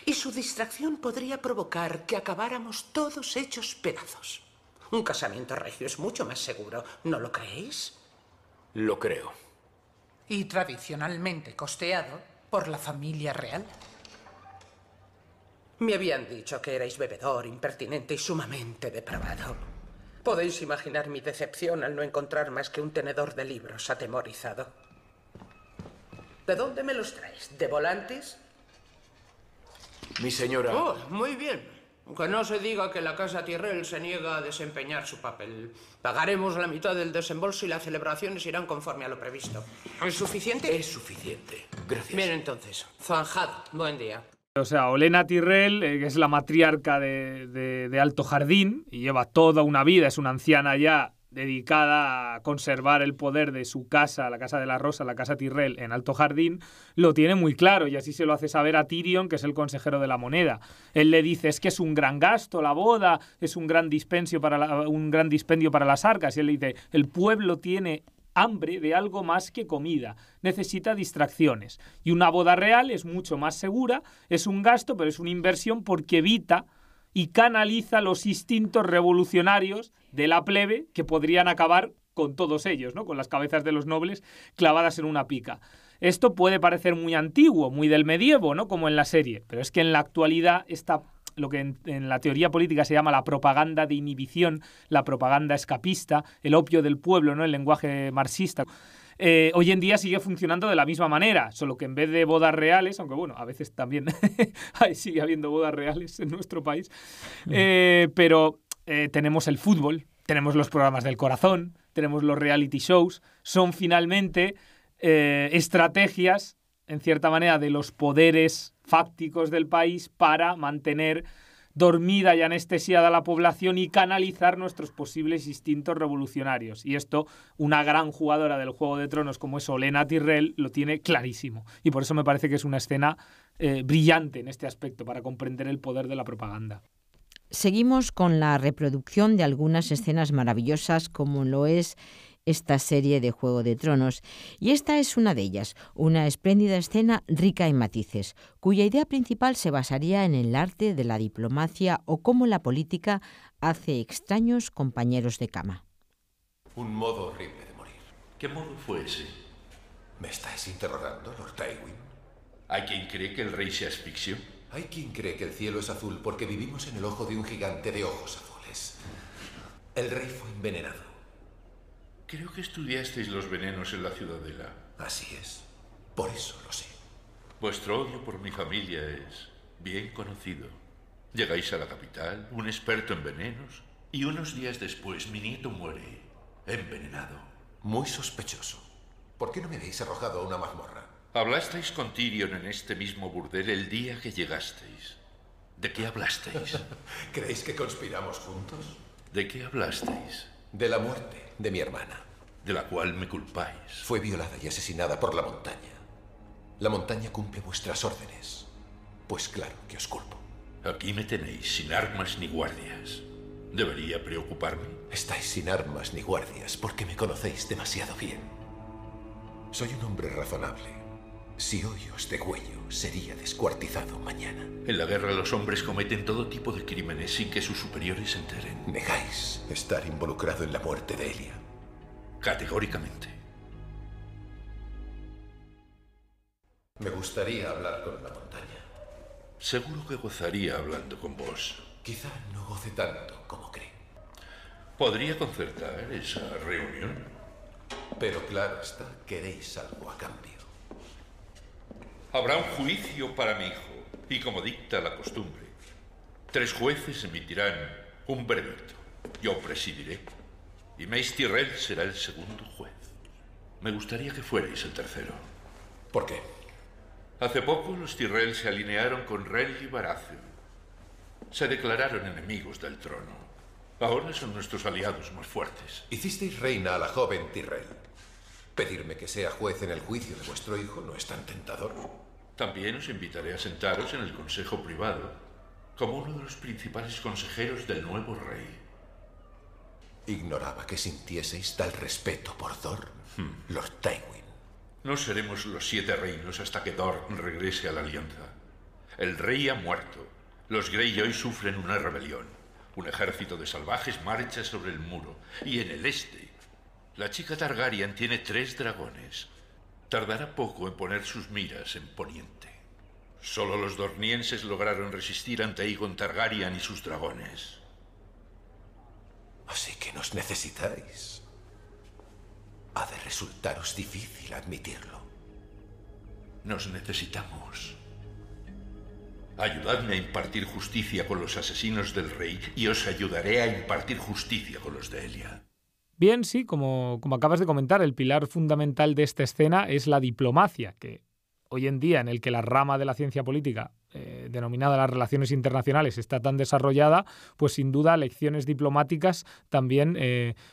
L: Y su distracción podría provocar que acabáramos todos hechos pedazos. Un casamiento regio es mucho más seguro, ¿no lo creéis?
C: Lo creo.
L: Y tradicionalmente costeado por la familia real. Me habían dicho que erais bebedor, impertinente y sumamente depravado. Podéis imaginar mi decepción al no encontrar más que un tenedor de libros atemorizado. ¿De dónde me los traéis? ¿De Volantis?
C: Mi señora...
L: Oh, muy bien. Que no se diga que la casa Tyrell se niega a desempeñar su papel. Pagaremos la mitad del desembolso y las celebraciones irán conforme a lo previsto. ¿Es suficiente?
C: Es suficiente. Gracias.
L: Bien, entonces. Zanjado. Buen día.
B: O sea, Olenna Tyrell, que es la matriarca de Alto Jardín, y lleva toda una vida, es una anciana ya dedicada a conservar el poder de su casa, la Casa de la Rosa, la Casa Tyrell en Alto Jardín, lo tiene muy claro y así se lo hace saber a Tyrion, que es el consejero de la moneda. Él le dice, es que es un gran gasto la boda, es un gran dispendio para las arcas, y él le dice, el pueblo tiene hambre de algo más que comida, necesita distracciones. Y una boda real es mucho más segura, es un gasto, pero es una inversión porque evita y canaliza los instintos revolucionarios de la plebe que podrían acabar con todos ellos, ¿no? Con las cabezas de los nobles clavadas en una pica. Esto puede parecer muy antiguo, muy del medievo, ¿no? Como en la serie, pero es que en la actualidad está lo que en la teoría política se llama la propaganda de inhibición, la propaganda escapista, el opio del pueblo, ¿no? El lenguaje marxista. Hoy en día sigue funcionando de la misma manera, solo que en vez de bodas reales, aunque bueno, a veces también sigue habiendo bodas reales en nuestro país, pero tenemos el fútbol, tenemos los programas del corazón, tenemos los reality shows, son finalmente estrategias, en cierta manera, de los poderes fácticos del país para mantener dormida y anestesiada la población y canalizar nuestros posibles instintos revolucionarios. Y esto, una gran jugadora del Juego de Tronos como es Olenna Tyrell lo tiene clarísimo. Y por eso me parece que es una escena brillante en este aspecto, para comprender el poder de la propaganda.
A: Seguimos con la reproducción de algunas escenas maravillosas, como lo es esta serie de Juego de Tronos, y esta es una de ellas, una espléndida escena rica en matices, cuya idea principal se basaría en el arte de la diplomacia o cómo la política hace extraños compañeros de cama.
E: Un modo horrible de morir.
I: ¿Qué modo fue ese?
E: ¿Me estáis interrogando, Lord Tywin?
I: ¿Hay quien cree que el rey se asfixió?
E: Hay quien cree que el cielo es azul porque vivimos en el ojo de un gigante de ojos azules. El rey fue envenenado.
I: Creo que estudiasteis los venenos en la Ciudadela.
E: Así es. Por eso lo sé.
I: Vuestro odio por mi familia es bien conocido. Llegáis a la capital, un experto en venenos, y unos días después mi nieto muere envenenado.
E: Muy sospechoso. ¿Por qué no me habéis arrojado a una mazmorra?
I: Hablasteis con Tyrion en este mismo burdel el día que llegasteis. ¿De qué hablasteis?
E: ¿Creéis que conspiramos juntos?
I: ¿De qué hablasteis?
E: De la muerte de mi hermana.
I: De la cual me culpáis.
E: Fue violada y asesinada por la montaña. La montaña cumple vuestras órdenes. Pues claro que os culpo.
I: Aquí me tenéis, sin armas ni guardias. ¿Debería preocuparme?
E: Estáis sin armas ni guardias porque me conocéis demasiado bien. Soy un hombre razonable. Si hoy os degüello, sería descuartizado mañana.
I: En la guerra los hombres cometen todo tipo de crímenes sin que sus superiores se enteren.
E: ¿Negáis estar involucrado en la muerte de Elia?
I: Categóricamente.
E: Me gustaría hablar con la montaña.
I: Seguro que gozaría hablando con vos.
E: Quizá no goce tanto como cree.
I: ¿Podría concertar esa reunión?
E: Pero claro está, queréis algo a cambio.
I: Habrá un juicio para mi hijo, y como dicta la costumbre, 3 jueces emitirán un veredicto. Yo presidiré, y Mace Tyrrell será el segundo juez. Me gustaría que fuerais el tercero.
E: ¿Por qué?
I: Hace poco los Tyrrell se alinearon con Renly Baratheon. Se declararon enemigos del trono. Ahora son nuestros aliados más fuertes.
E: Hicisteis reina a la joven Tyrrell. Pedirme que sea juez en el juicio de vuestro hijo no es tan tentador.
I: También os invitaré a sentaros en el consejo privado como uno de los principales consejeros del nuevo rey.
E: Ignoraba que sintieseis tal respeto por Dorne, Lord Tywin.
I: No seremos los 7 reinos hasta que Dorne regrese a la Alianza. El rey ha muerto. Los Greyjoy sufren una rebelión. Un ejército de salvajes marcha sobre el muro. Y en el este, la chica Targaryen tiene 3 dragones. Tardará poco en poner sus miras en Poniente. Solo los dornienses lograron resistir ante Aegon Targaryen y sus dragones.
E: Así que nos necesitáis. Ha de resultaros difícil admitirlo.
I: Nos necesitamos. Ayudadme a impartir justicia con los asesinos del rey y os ayudaré a impartir justicia con los de Elia.
B: Bien, sí, como acabas de comentar, el pilar fundamental de esta escena es la diplomacia, que hoy en día en el que la rama de la ciencia política, denominada las relaciones internacionales, está tan desarrollada, pues sin duda lecciones diplomáticas también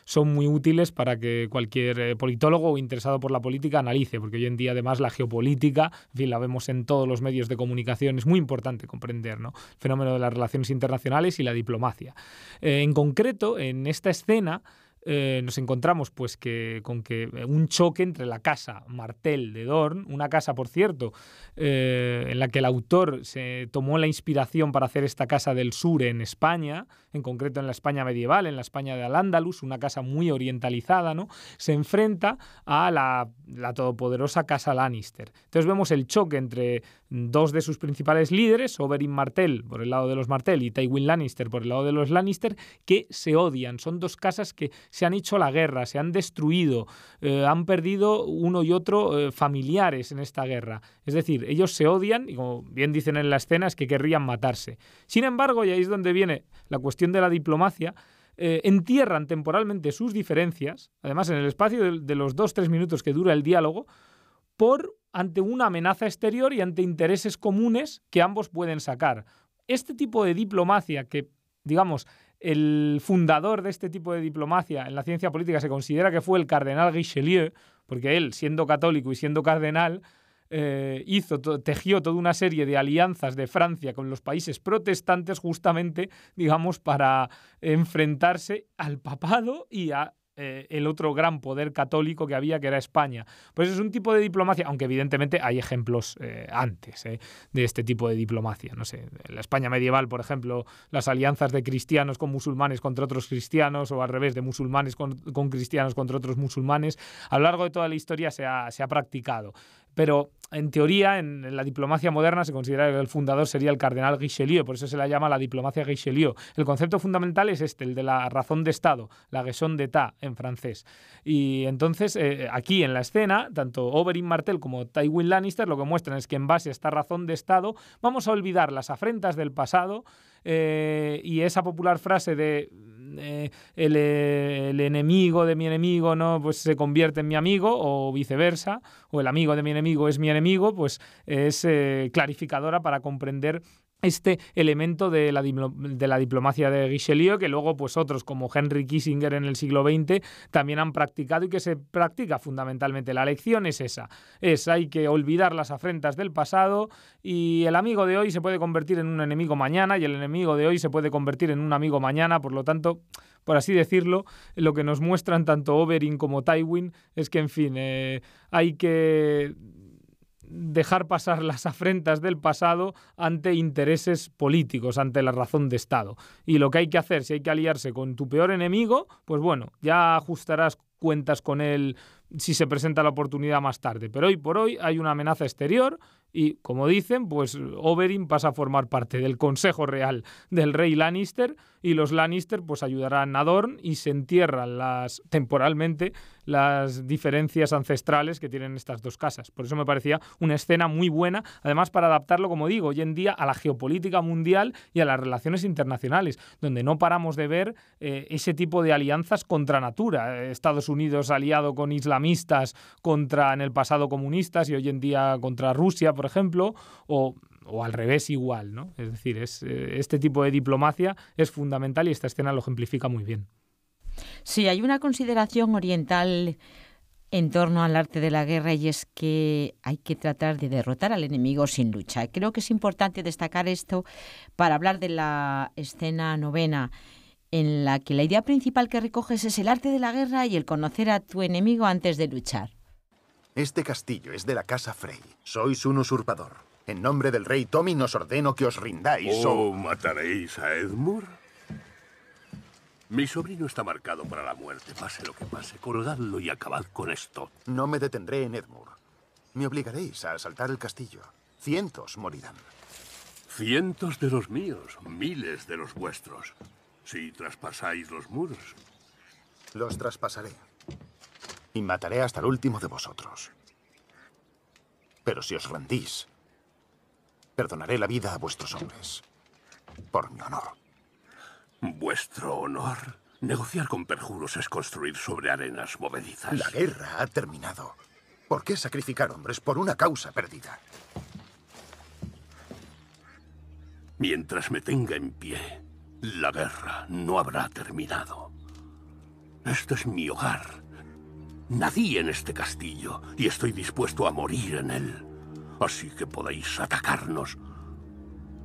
B: son muy útiles para que cualquier politólogo o interesado por la política analice, porque hoy en día además la geopolítica, en fin, la vemos en todos los medios de comunicación, es muy importante comprender, ¿no?, el fenómeno de las relaciones internacionales y la diplomacia. En concreto, en esta escena, nos encontramos pues con un choque entre la casa Martell de Dorne, una casa, por cierto, en la que el autor se tomó la inspiración para hacer esta casa del sur en España, en concreto en la España medieval, en la España de Al-Ándalus, una casa muy orientalizada, ¿no?, se enfrenta a la todopoderosa casa Lannister. Entonces vemos el choque entre 2 de sus principales líderes, Oberyn Martell por el lado de los Martell y Tywin Lannister por el lado de los Lannister, que se odian. Son 2 casas que se han hecho la guerra, se han destruido, han perdido uno y otro familiares en esta guerra. Es decir, ellos se odian y, como bien dicen en la escena, es que querrían matarse. Sin embargo, y ahí es donde viene la cuestión de la diplomacia, entierran temporalmente sus diferencias, además en el espacio de los 2-3 minutos que dura el diálogo, ante una amenaza exterior y ante intereses comunes que ambos pueden sacar. Este tipo de diplomacia que, digamos, el fundador de este tipo de diplomacia en la ciencia política se considera que fue el cardenal Richelieu, porque él, siendo católico y siendo cardenal, tejió toda una serie de alianzas de Francia con los países protestantes justamente, digamos, para enfrentarse al papado y a el otro gran poder católico que había, que era España. Pues es un tipo de diplomacia, aunque evidentemente hay ejemplos antes de este tipo de diplomacia. No sé, en la España medieval, por ejemplo, las alianzas de cristianos con musulmanes contra otros cristianos, o al revés, de musulmanes con cristianos contra otros musulmanes. A lo largo de toda la historia se ha practicado. Pero en teoría, en la diplomacia moderna se considera que el fundador sería el cardenal Richelieu, por eso se la llama la diplomacia Richelieu. El concepto fundamental es el de la razón de Estado, la raison d'état en francés. Y entonces, aquí en la escena, tanto Oberyn Martell como Tywin Lannister lo que muestran es que en base a esta razón de Estado vamos a olvidar las afrentas del pasado y esa popular frase de el enemigo de mi enemigo, ¿no?, pues se convierte en mi amigo, o viceversa, o el amigo de mi enemigo es mi enemigo, pues es clarificadora para comprender este elemento de la diplomacia de Richelieu, que luego pues otros como Henry Kissinger en el siglo XX también han practicado y que se practica fundamentalmente. La lección es esa, hay que olvidar las afrentas del pasado y el amigo de hoy se puede convertir en un enemigo mañana y el enemigo de hoy se puede convertir en un amigo mañana, por lo tanto, por así decirlo, lo que nos muestran tanto Oberyn como Tywin es que, en fin, hay que dejar pasar las afrentas del pasado ante intereses políticos, ante la razón de Estado. Y lo que hay que hacer, si hay que aliarse con tu peor enemigo, pues bueno, ya ajustarás cuentas con él si se presenta la oportunidad más tarde. Pero hoy por hoy hay una amenaza exterior y, como dicen, pues Oberyn pasa a formar parte del Consejo Real del rey Lannister y los Lannister pues ayudarán a Dorne y se entierran temporalmente las diferencias ancestrales que tienen estas dos casas. Por eso me parecía una escena muy buena, además para adaptarlo, como digo, hoy en día a la geopolítica mundial y a las relaciones internacionales, donde no paramos de ver ese tipo de alianzas contra natura. Estados Unidos aliado con islamistas contra, en el pasado, comunistas y hoy en día contra Rusia, por ejemplo, o al revés igual, ¿no? Es decir, este tipo de diplomacia es fundamental y esta escena lo ejemplifica muy bien.
A: Sí, hay una consideración oriental en torno al arte de la guerra y es que hay que tratar de derrotar al enemigo sin lucha. Creo que es importante destacar esto para hablar de la escena 9, en la que la idea principal que recoges es el arte de la guerra y el conocer a tu enemigo antes de luchar.
M: Este castillo es de la casa Frey. Sois un usurpador. En nombre del rey Tommen os ordeno que os rindáis
N: ¿Mataréis a Edmure? Mi sobrino está marcado para la muerte, pase lo que pase. Colgadlo y acabad con esto.
M: No me detendré en Edmure. Me obligaréis a asaltar el castillo. Cientos morirán.
N: Cientos de los míos, miles de los vuestros. Si traspasáis los muros.
M: Los traspasaré. Y mataré hasta el último de vosotros. Pero si os rendís, perdonaré la vida a vuestros hombres. Por mi honor.
N: ¿Vuestro honor? Negociar con perjuros es construir sobre arenas movedizas.
M: La guerra ha terminado. ¿Por qué sacrificar hombres por una causa perdida?
N: Mientras me tenga en pie, la guerra no habrá terminado. Este es mi hogar. Nací en este castillo y estoy dispuesto a morir en él. Así que podéis atacarnos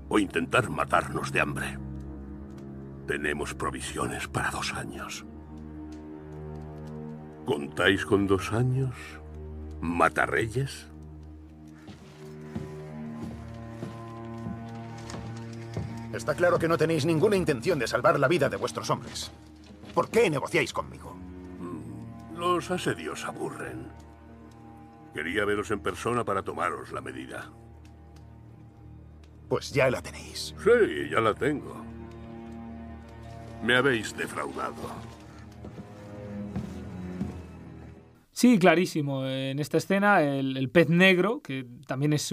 N: o intentar matarnos de hambre. Tenemos provisiones para 2 años. ¿Contáis con 2 años, matarreyes?
M: Está claro que no tenéis ninguna intención de salvar la vida de vuestros hombres. ¿Por qué negociáis conmigo?
N: Los asedios aburren. Quería veros en persona para tomaros la medida.
M: Pues ya la tenéis.
N: Sí, ya la tengo. Me habéis defraudado.
B: Sí, clarísimo. En esta escena, el pez negro, que también es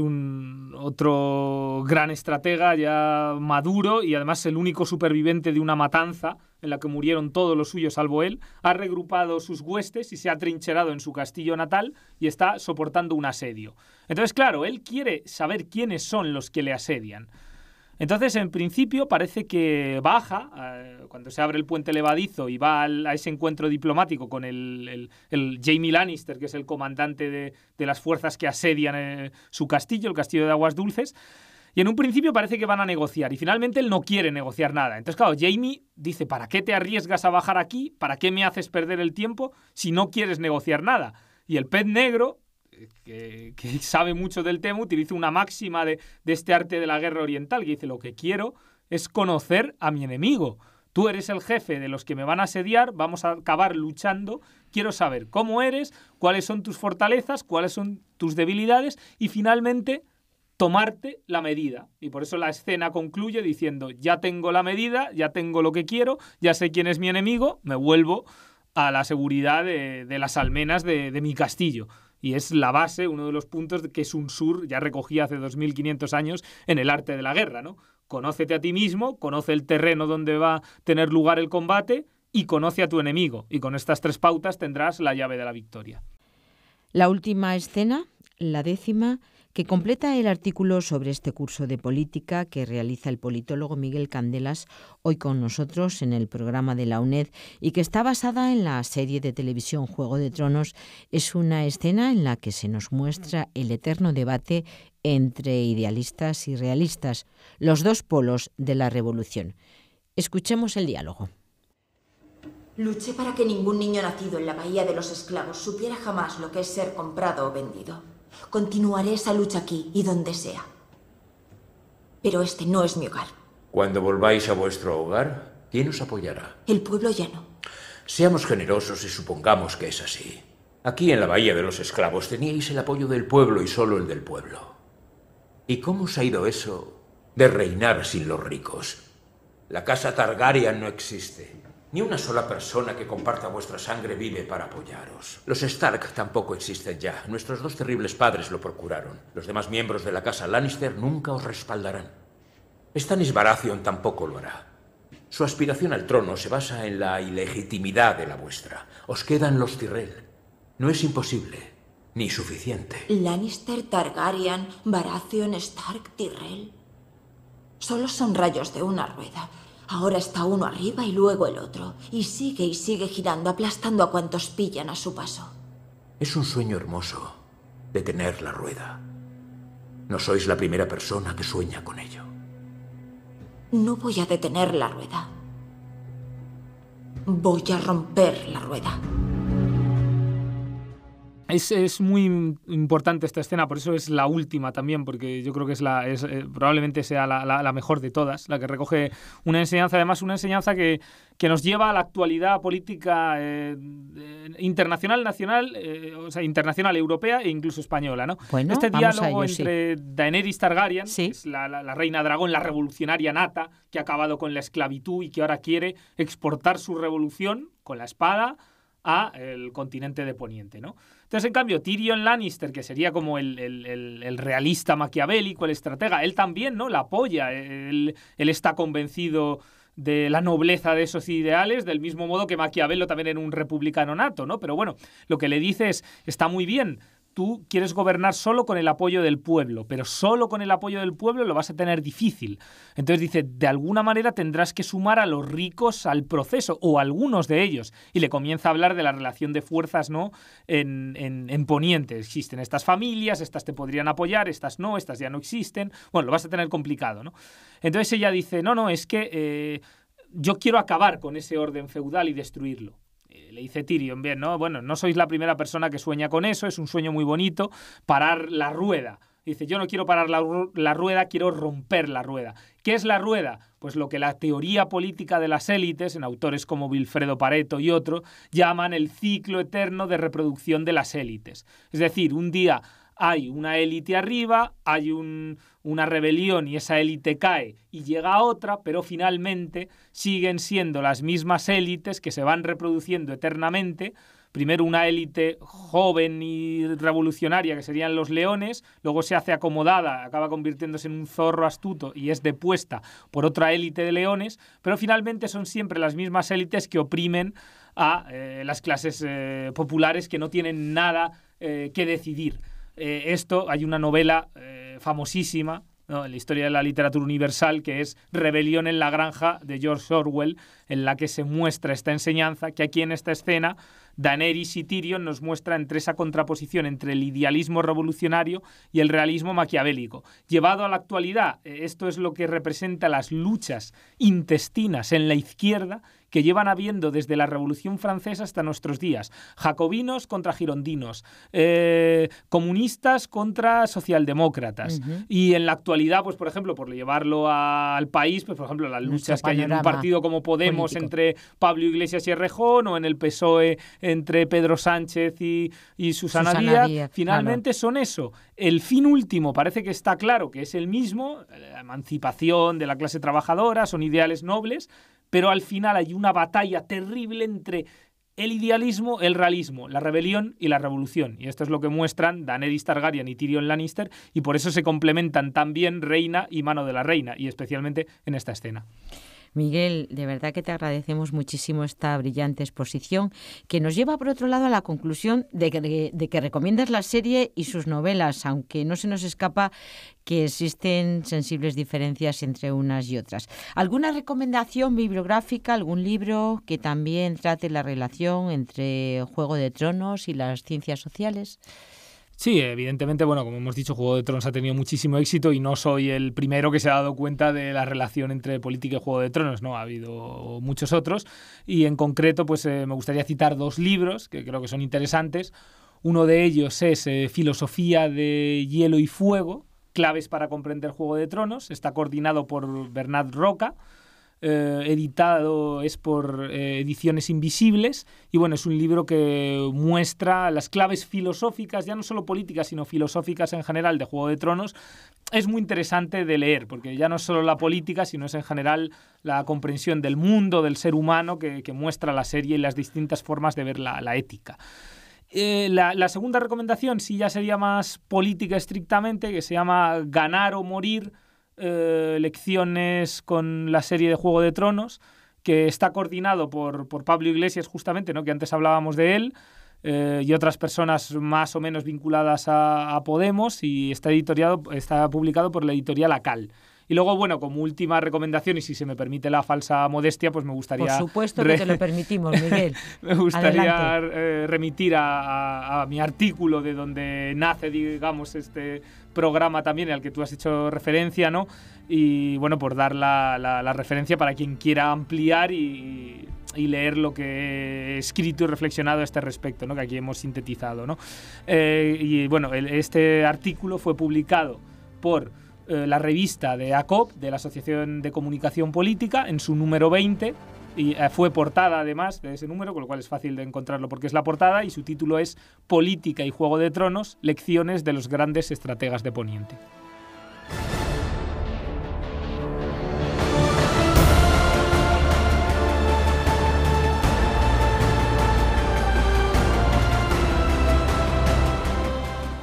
B: otro gran estratega ya maduro y además el único superviviente de una matanza en la que murieron todos los suyos salvo él, ha regrupado sus huestes y se ha trincherado en su castillo natal y está soportando un asedio. Entonces, claro, él quiere saber quiénes son los que le asedian. Entonces, en principio, parece que baja, cuando se abre el puente levadizo y va a ese encuentro diplomático con el Jaime Lannister, que es el comandante de las fuerzas que asedian su castillo, el castillo de Aguas Dulces, y en un principio parece que van a negociar, y finalmente él no quiere negociar nada. Entonces, claro, Jaime dice, ¿para qué te arriesgas a bajar aquí? ¿Para qué me haces perder el tiempo si no quieres negociar nada? Y el pez negro, que sabe mucho del tema, utiliza una máxima de este arte de la guerra oriental, que dice, lo que quiero es conocer a mi enemigo. Tú eres el jefe de los que me van a asediar, vamos a acabar luchando, quiero saber cómo eres, cuáles son tus fortalezas, cuáles son tus debilidades y finalmente tomarte la medida. Y por eso la escena concluye diciendo, ya tengo la medida, ya tengo lo que quiero, ya sé quién es mi enemigo, me vuelvo a la seguridad de las almenas de mi castillo. Y es la base, uno de los puntos que Sun Tzu ya recogía hace 2500 años en el arte de la guerra, ¿no? Conócete a ti mismo, conoce el terreno donde va a tener lugar el combate y conoce a tu enemigo. Y con estas 3 pautas tendrás la llave de la victoria.
A: La última escena, la 10ª, que completa el artículo sobre este curso de política que realiza el politólogo Miguel Candelas, hoy con nosotros en el programa de la UNED, y que está basada en la serie de televisión Juego de Tronos. Es una escena en la que se nos muestra el eterno debate entre idealistas y realistas, los dos polos de la revolución. Escuchemos el diálogo.
O: Luché para que ningún niño nacido en la Bahía de los Esclavos supiera jamás lo que es ser comprado o vendido. Continuaré esa lucha aquí y donde sea. Pero este no es mi hogar.
P: Cuando volváis a vuestro hogar, ¿quién os apoyará?
O: El pueblo ya no.
P: Seamos generosos y supongamos que es así. Aquí en la Bahía de los Esclavos teníais el apoyo del pueblo y solo el del pueblo. ¿Y cómo os ha ido eso de reinar sin los ricos? La casa Targaryen no existe. Ni una sola persona que comparta vuestra sangre vive para apoyaros. Los Stark tampoco existen ya. Nuestros dos terribles padres lo procuraron. Los demás miembros de la casa Lannister nunca os respaldarán. Stannis Baratheon tampoco lo hará. Su aspiración al trono se basa en la ilegitimidad de la vuestra. Os quedan los Tyrell. No es imposible, ni suficiente.
O: Lannister, Targaryen, Baratheon, Stark, Tyrell. Solo son rayos de una rueda. Ahora está uno arriba y luego el otro. Y sigue girando, aplastando a cuantos pillan a su paso.
P: Es un sueño hermoso, detener la rueda. No sois la primera persona que sueña con ello.
O: No voy a detener la rueda. Voy a romper la rueda.
B: Es muy importante esta escena, por eso es la última también, porque yo creo que probablemente sea la mejor de todas, la que recoge una enseñanza, además una enseñanza que nos lleva a la actualidad política internacional, nacional, o sea, internacional, europea e incluso española, ¿no?
A: Bueno,
B: este diálogo
A: ello,
B: entre Daenerys Targaryen,
A: sí,
B: que es la reina dragón, la revolucionaria nata, que ha acabado con la esclavitud y que ahora quiere exportar su revolución con la espada a el continente de Poniente, ¿no? Entonces, en cambio, Tyrion Lannister, que sería como el realista maquiavélico, el estratega, él también, ¿no?, la apoya. Él está convencido de la nobleza de esos ideales, del mismo modo que Maquiavelo también era un republicano nato, ¿no? Pero bueno, lo que le dice es, está muy bien, tú quieres gobernar solo con el apoyo del pueblo, pero solo con el apoyo del pueblo lo vas a tener difícil. Entonces dice, de alguna manera tendrás que sumar a los ricos al proceso, o algunos de ellos. Y le comienza a hablar de la relación de fuerzas, ¿no?, en Poniente. Existen estas familias, estas te podrían apoyar, estas no, estas ya no existen. Bueno, lo vas a tener complicado, ¿no? Entonces ella dice, no, es que yo quiero acabar con ese orden feudal y destruirlo. Le dice Tyrion, bien, ¿no? Bueno, no sois la primera persona que sueña con eso, es un sueño muy bonito, parar la rueda. Dice, yo no quiero parar la rueda, quiero romper la rueda. ¿Qué es la rueda? Pues lo que la teoría política de las élites, en autores como Vilfredo Pareto y otros, llaman el ciclo eterno de reproducción de las élites. Es decir, un día hay una élite arriba, hay una rebelión y esa élite cae y llega otra, pero finalmente siguen siendo las mismas élites que se van reproduciendo eternamente. Primero una élite joven y revolucionaria, que serían los leones, luego se hace acomodada, acaba convirtiéndose en un zorro astuto y es depuesta por otra élite de leones, pero finalmente son siempre las mismas élites que oprimen a las clases populares que no tienen nada que decidir. Hay una novela famosísima, ¿no?, en la historia de la literatura universal, que es Rebelión en la granja, de George Orwell, en la que se muestra esta enseñanza, que aquí en esta escena Daenerys y Tyrion nos muestran entre esa contraposición entre el idealismo revolucionario y el realismo maquiavélico. Llevado a la actualidad, esto es lo que representa las luchas intestinas en la izquierda que llevan habiendo desde la Revolución Francesa hasta nuestros días. Jacobinos contra girondinos, comunistas contra socialdemócratas. Y en la actualidad, pues por ejemplo, por llevarlo al país, pues por ejemplo, las luchas que hay en un partido como Podemos político entre Pablo Iglesias y Errejón, o en el PSOE entre Pedro Sánchez y Susana Díaz, finalmente claro, son eso. El fin último parece que está claro que es el mismo, la emancipación de la clase trabajadora, son ideales nobles, pero al final hay una batalla terrible entre el idealismo, el realismo, la rebelión y la revolución. Y esto es lo que muestran Daenerys Targaryen y Tyrion Lannister, y por eso se complementan tan bien reina y mano de la reina, y especialmente en esta escena.
A: Miguel, de verdad que te agradecemos muchísimo esta brillante exposición que nos lleva, por otro lado, a la conclusión de que recomiendas la serie y sus novelas, aunque no se nos escapa que existen sensibles diferencias entre unas y otras. ¿Alguna recomendación bibliográfica, algún libro que también trate la relación entre Juego de Tronos y las ciencias sociales?
B: Sí, evidentemente, bueno, como hemos dicho, Juego de Tronos ha tenido muchísimo éxito y no soy el primero que se ha dado cuenta de la relación entre política y Juego de Tronos, ¿no? Ha habido muchos otros y en concreto pues me gustaría citar 2 libros que creo que son interesantes. Uno de ellos es Filosofía de Hielo y Fuego, claves para comprender Juego de Tronos. Está coordinado por Bernat Roca. Editado es por Ediciones Invisibles y bueno, es un libro que muestra las claves filosóficas, ya no solo políticas sino filosóficas en general de Juego de Tronos. Es muy interesante de leer porque ya no es solo la política sino es en general la comprensión del mundo, del ser humano que muestra la serie y las distintas formas de ver la ética. La segunda recomendación sí ya sería más política estrictamente, que se llama Ganar o Morir, lecciones con la serie de Juego de Tronos, que está coordinado por Pablo Iglesias justamente, ¿no? Que antes hablábamos de él, y otras personas más o menos vinculadas a Podemos, y está publicado por la editorial Acal. Y luego, bueno, como última recomendación, y si se me permite la falsa modestia, pues me gustaría...
A: Por supuesto que te lo permitimos, Miguel.
B: Me gustaría remitir a mi artículo de donde nace, digamos, este programa también al que tú has hecho referencia, ¿no? Y, bueno, por dar la referencia para quien quiera ampliar y leer lo que he escrito y reflexionado a este respecto, ¿no? Que aquí hemos sintetizado, ¿no? Y, bueno, este artículo fue publicado por... la revista de ACOP, de la Asociación de Comunicación Política, en su número 20, y fue portada además de ese número, con lo cual es fácil de encontrarlo porque es la portada, y su título es Política y Juego de Tronos, lecciones de los grandes estrategas de Poniente.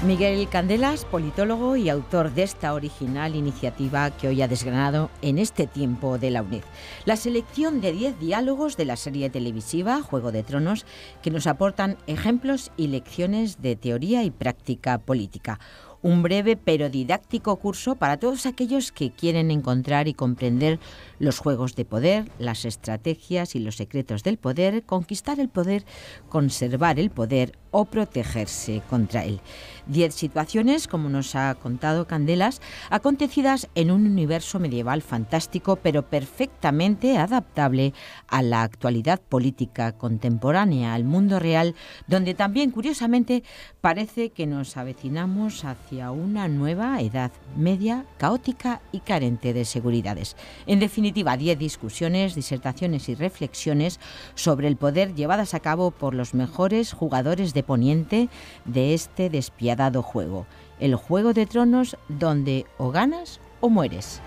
A: Miguel Candelas, politólogo y autor de esta original iniciativa que hoy ha desgranado en este tiempo de la UNED. La selección de 10 diálogos de la serie televisiva Juego de Tronos que nos aportan ejemplos y lecciones de teoría y práctica política. Un breve pero didáctico curso para todos aquellos que quieren encontrar y comprender los juegos de poder, las estrategias y los secretos del poder, conquistar el poder, conservar el poder o protegerse contra él. 10 situaciones, como nos ha contado Candelas, acontecidas en un universo medieval fantástico, pero perfectamente adaptable a la actualidad política contemporánea, al mundo real, donde también, curiosamente, parece que nos avecinamos hacia una nueva edad media, caótica y carente de seguridades. En definitiva, 10 discusiones, disertaciones y reflexiones sobre el poder llevadas a cabo por los mejores jugadores de Poniente de este despiadado juego, el Juego de Tronos, donde o ganas o mueres.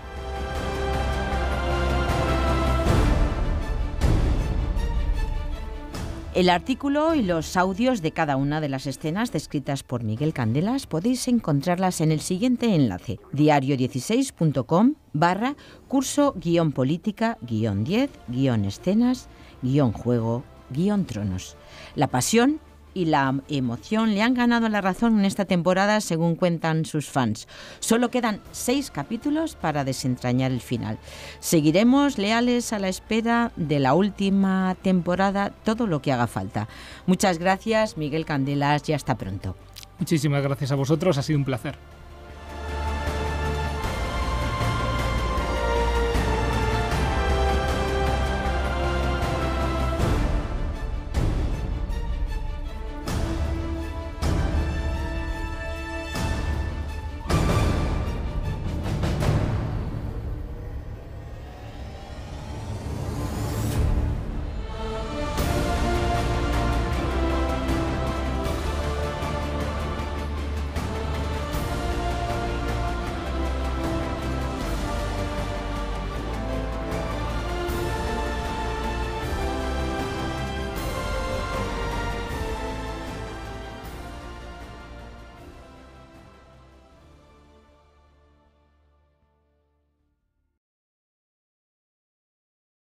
A: El artículo y los audios de cada una de las escenas descritas por Miguel Candelas podéis encontrarlas en el siguiente enlace: diario16.com/curso-política-10-escenas-juego-tronos. La pasión y la emoción le han ganado la razón en esta temporada, según cuentan sus fans. Solo quedan 6 capítulos para desentrañar el final. Seguiremos leales a la espera de la última temporada, todo lo que haga falta. Muchas gracias, Miguel Candelas, y hasta pronto.
B: Muchísimas gracias a vosotros, ha sido un placer.